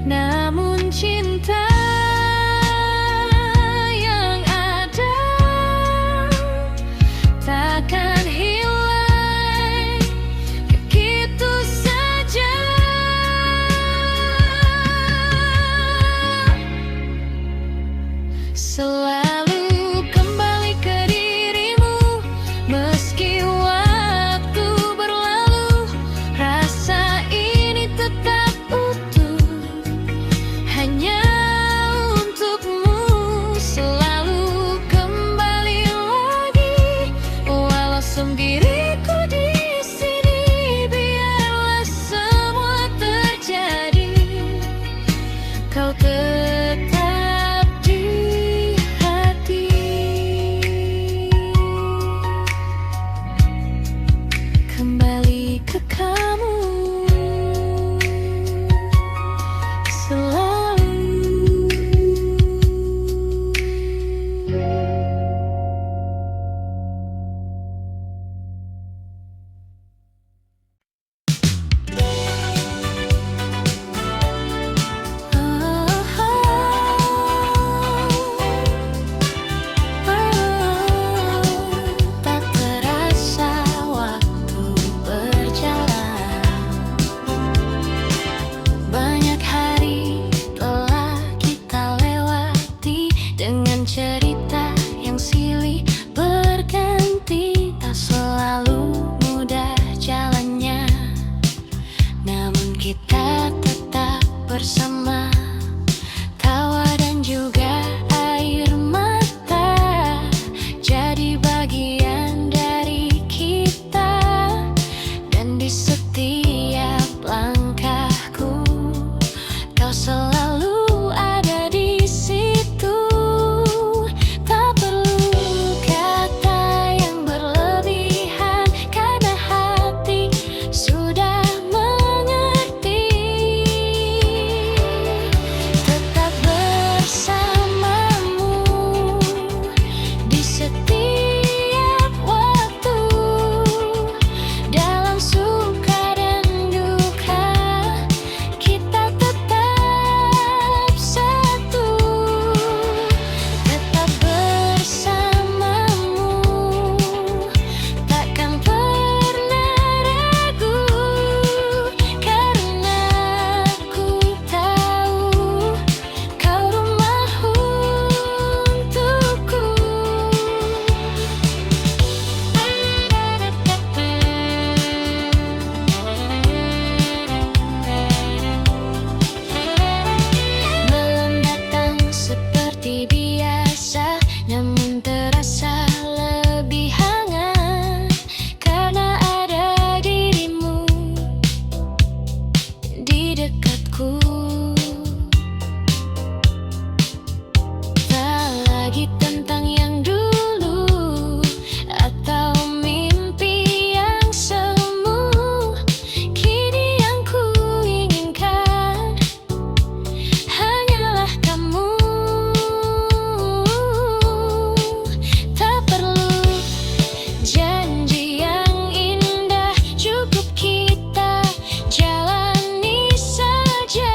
namun cinta yang ada takkan hilang begitu saja. Selalu kembali ke dirimu, meski waktu berlalu, rasa ini tetap utuh, hanya untukmu. Selalu kembali lagi, walau sendiriku di sini, biarlah semua terjadi, kau tetap di hati. Kembali ke kamu selalu. Tak terasa waktu berjalan, banyak hari telah kita lewati, dengan cerita yang silih berganti. Tak selalu mudah jalannya, namun kita tetap bersama. Tawa dan juga air mata jadi bagian dari kita, dan di setiap langkahku kau selalu ada di situ. Tak perlu kata yang berlebihan, karena hati sudah mengerti. Tetap bersamamu di setiap waktu, dalam suka dan duka, kita tetap satu. Tetap bersamamu, takkan pernah ragu, karena ku tahu kau rumah untukku. Malam datang seperti biasa, namun terasa lebih hangat karena ada dirimu di dekatku. Tak lagi tentang yang dulu atau mimpi yang semu. Kini yang ku inginkan hanyalah kamu. Tak perlu janji yang indah, cukup kita jalani saja.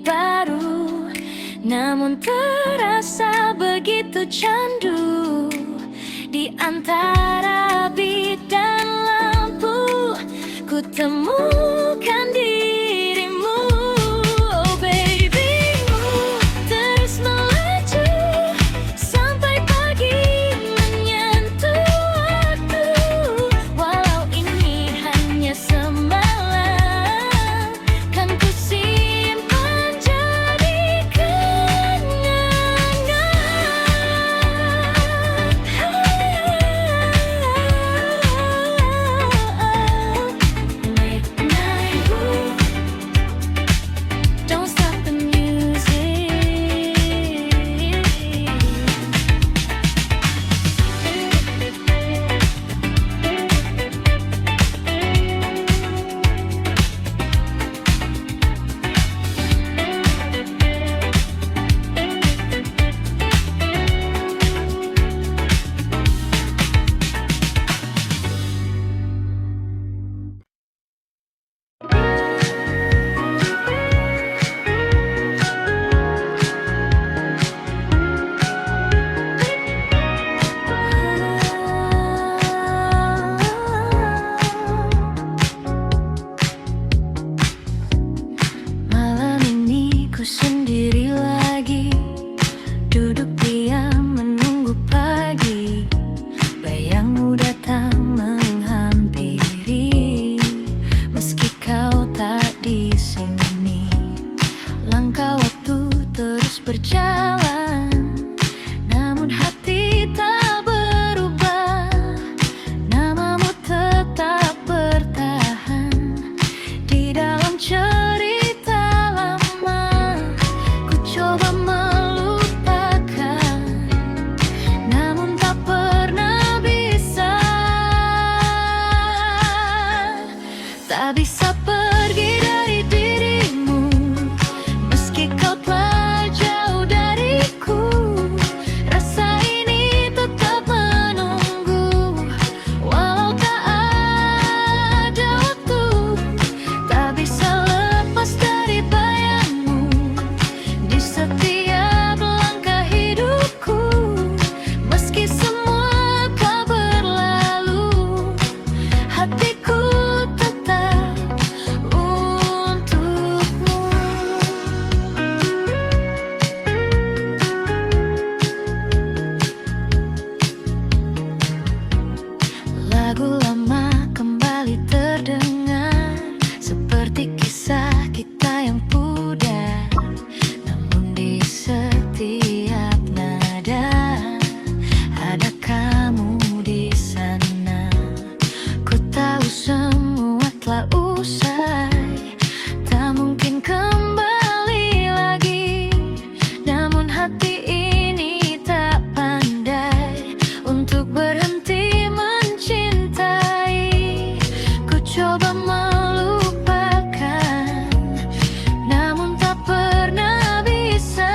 baru, namun terasa begitu candu. Di antara beat dan lampu, ku temukan dirimu. Oh babymu, terus melaju sampai pagi menyentuh waktu. Walau ini hanya semalam, kan ku simpan jadi kenangan. Midnight Blue, don't stop the music. Malam ini ku sendiri lagi, duduk diam menunggu pagi. Bayangmu datang menghampiri, meski kau tak di sini. Langkah waktu terus berjalan, namun hati tak berubah. Namamu tetap bertahan di dalam cerita lama. Ku coba melupakan, namun tak pernah bisa. Tak bisa pergi dari dirimu, meski kau telah jauh dariku. Rasa ini tetap menunggu, walau tak ada waktu. Tak bisa lepas dari bayangmu di setiap langkah hidupku. Meski semua kau berlalu, hatiku tetap untukmu. Lagu lama kembali terdengar, seperti kisah kita yang pudar. Namun di setiap nada ada kamu di sana. Ku tahu semua telah usai, tak mungkin kembali lagi. Namun hati ini tak pandai untuk berhenti mencintai. Ku coba melupakan, namun tak pernah bisa.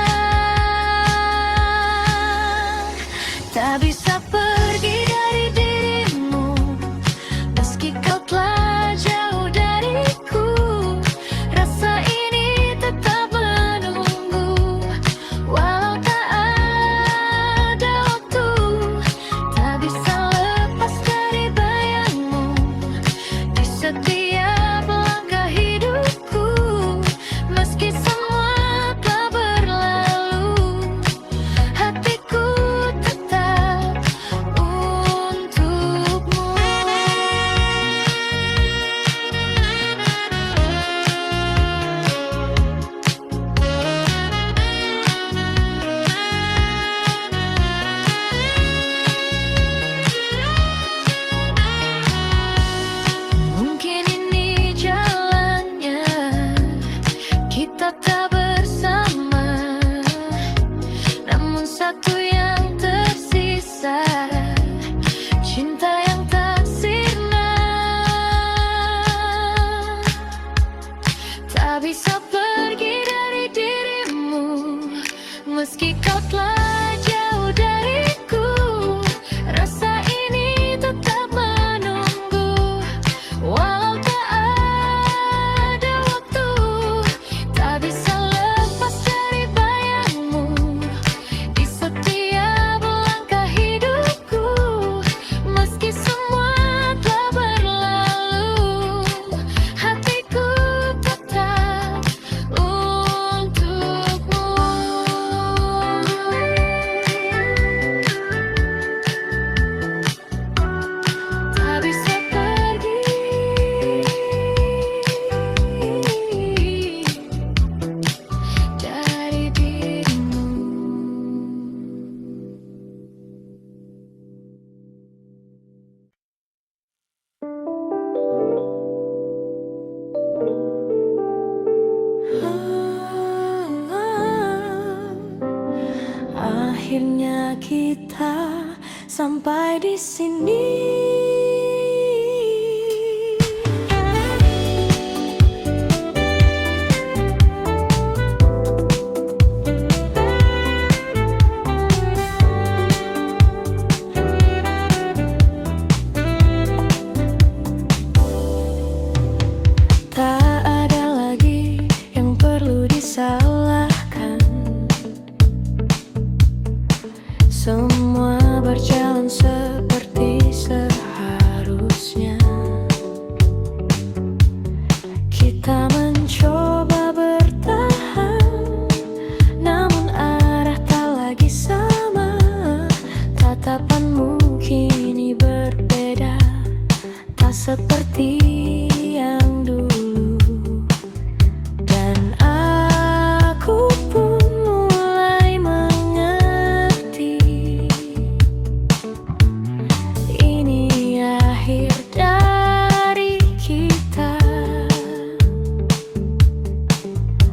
Tak bisa pergi dari dirimu, meski kau telah jauh dariku. akhirnya kita sampai di sini. Tak ada lagi yang perlu disalahkan. Semua berjalan seperti seharusnya. Kita mencoba bertahan, namun arah tak lagi sama. Tatapanmu kini berbeda, tak seperti yang dulu. Dan aku pun mulai mengerti, ini akhir dari kita.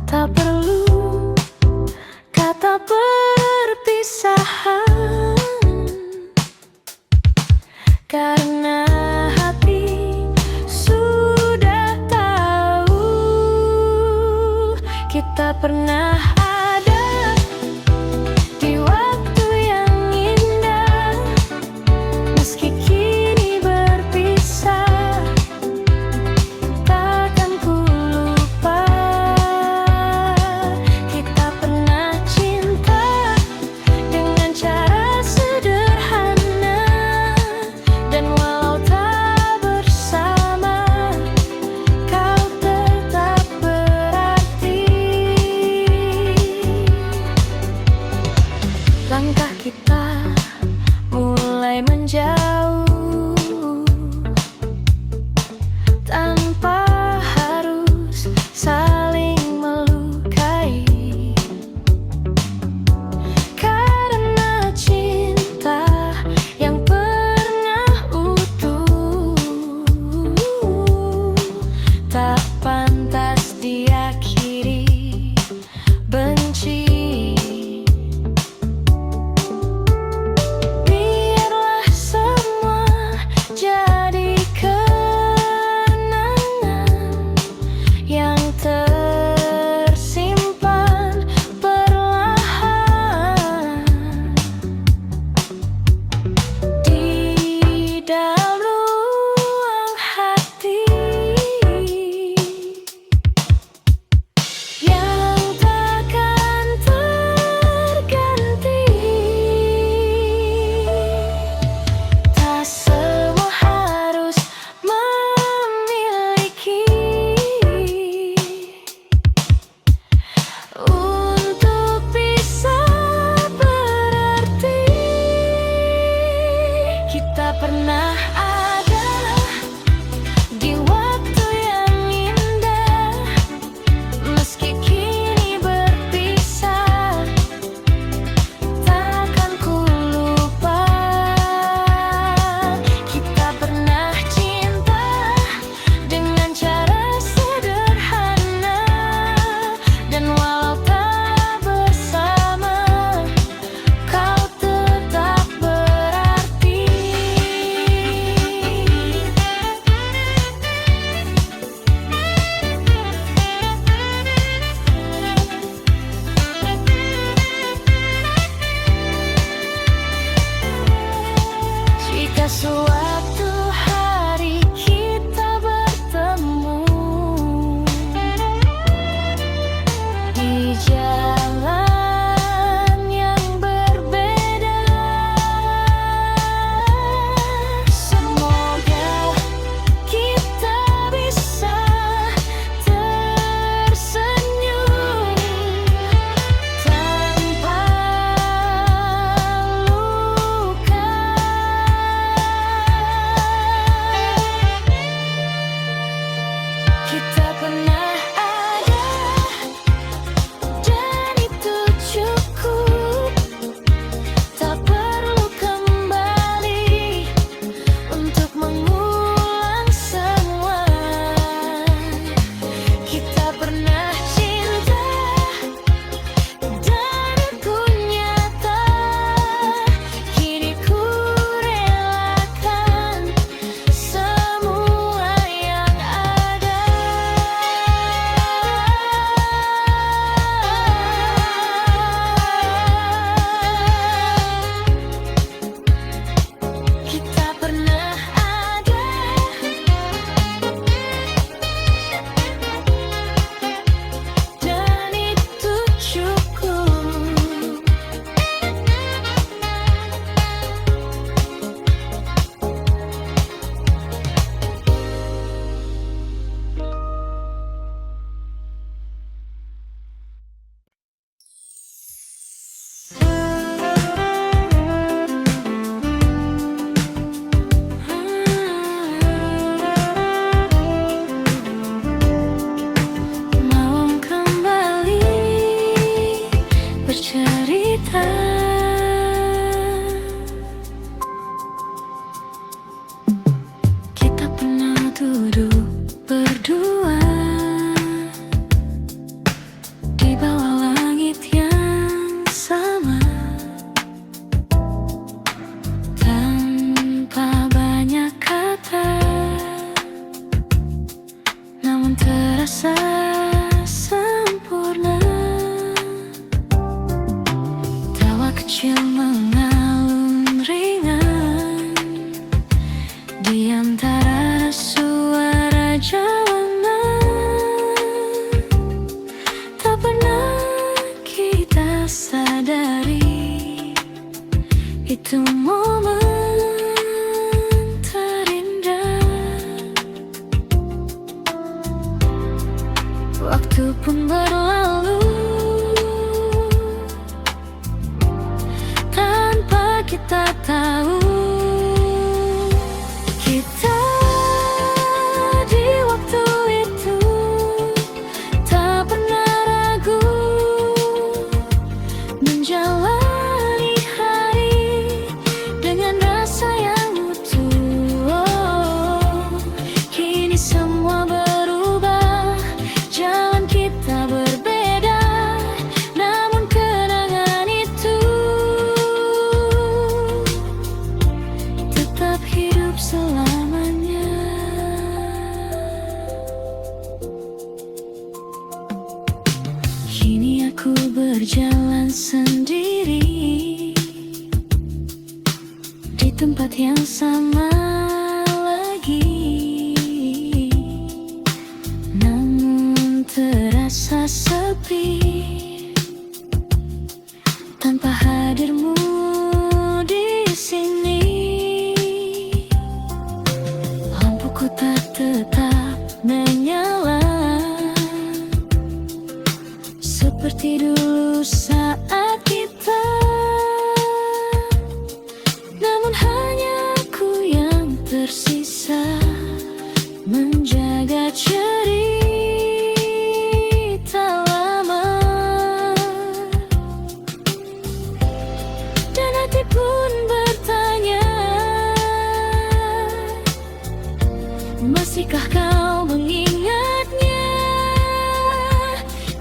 Tak perlu kata perpisahan, karena hati sudah duduk berdua di bawah langit yang sama, tanpa banyak kata, namun terasa sempurna. Tawa kecil mengalun ringan di antara suara jalanan. Tak pernah kita sadari itu momen terindah. Waktu pun berlalu tanpa kita tahu. Kita di waktu itu tak pernah ragu menjalani hari dengan rasa yang utuh. Oh, kini semua berubah, jalan kita berbeda, namun kenangan itu tetap hidup selamanya. Kini aku berjalan sendiri di tempat yang sama lagi, namun terasa sepi tanpa hadirmu di sini. Lampuku tak tetap menyala seperti dulu saat kita, namun hanya aku yang tersisa menjaga cerita lama. Dan hati pun bertanya, masihkah kau mengingatnya?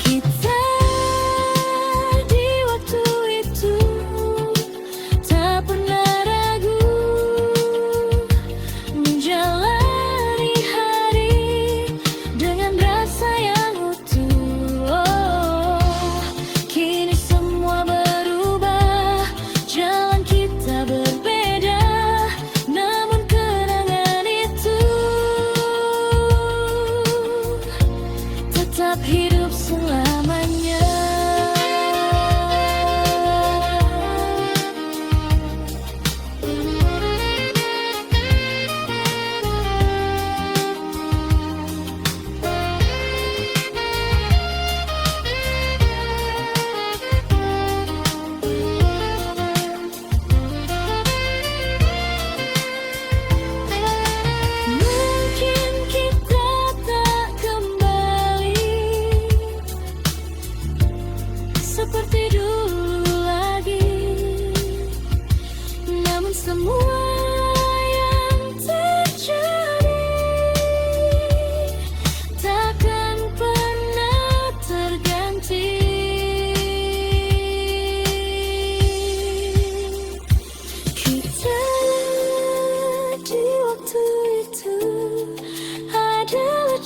Kita di waktu itu tak pernah ragu menjalani hari dengan rasa yang utuh. Oh, kini semua berubah, jalan kita berbeda, namun kenangan itu tetap hidup selamanya. Mungkin kita tak kembali seperti dulu lagi, namun semua yang terjadi takkan pernah terganti. Kita di waktu itu adalah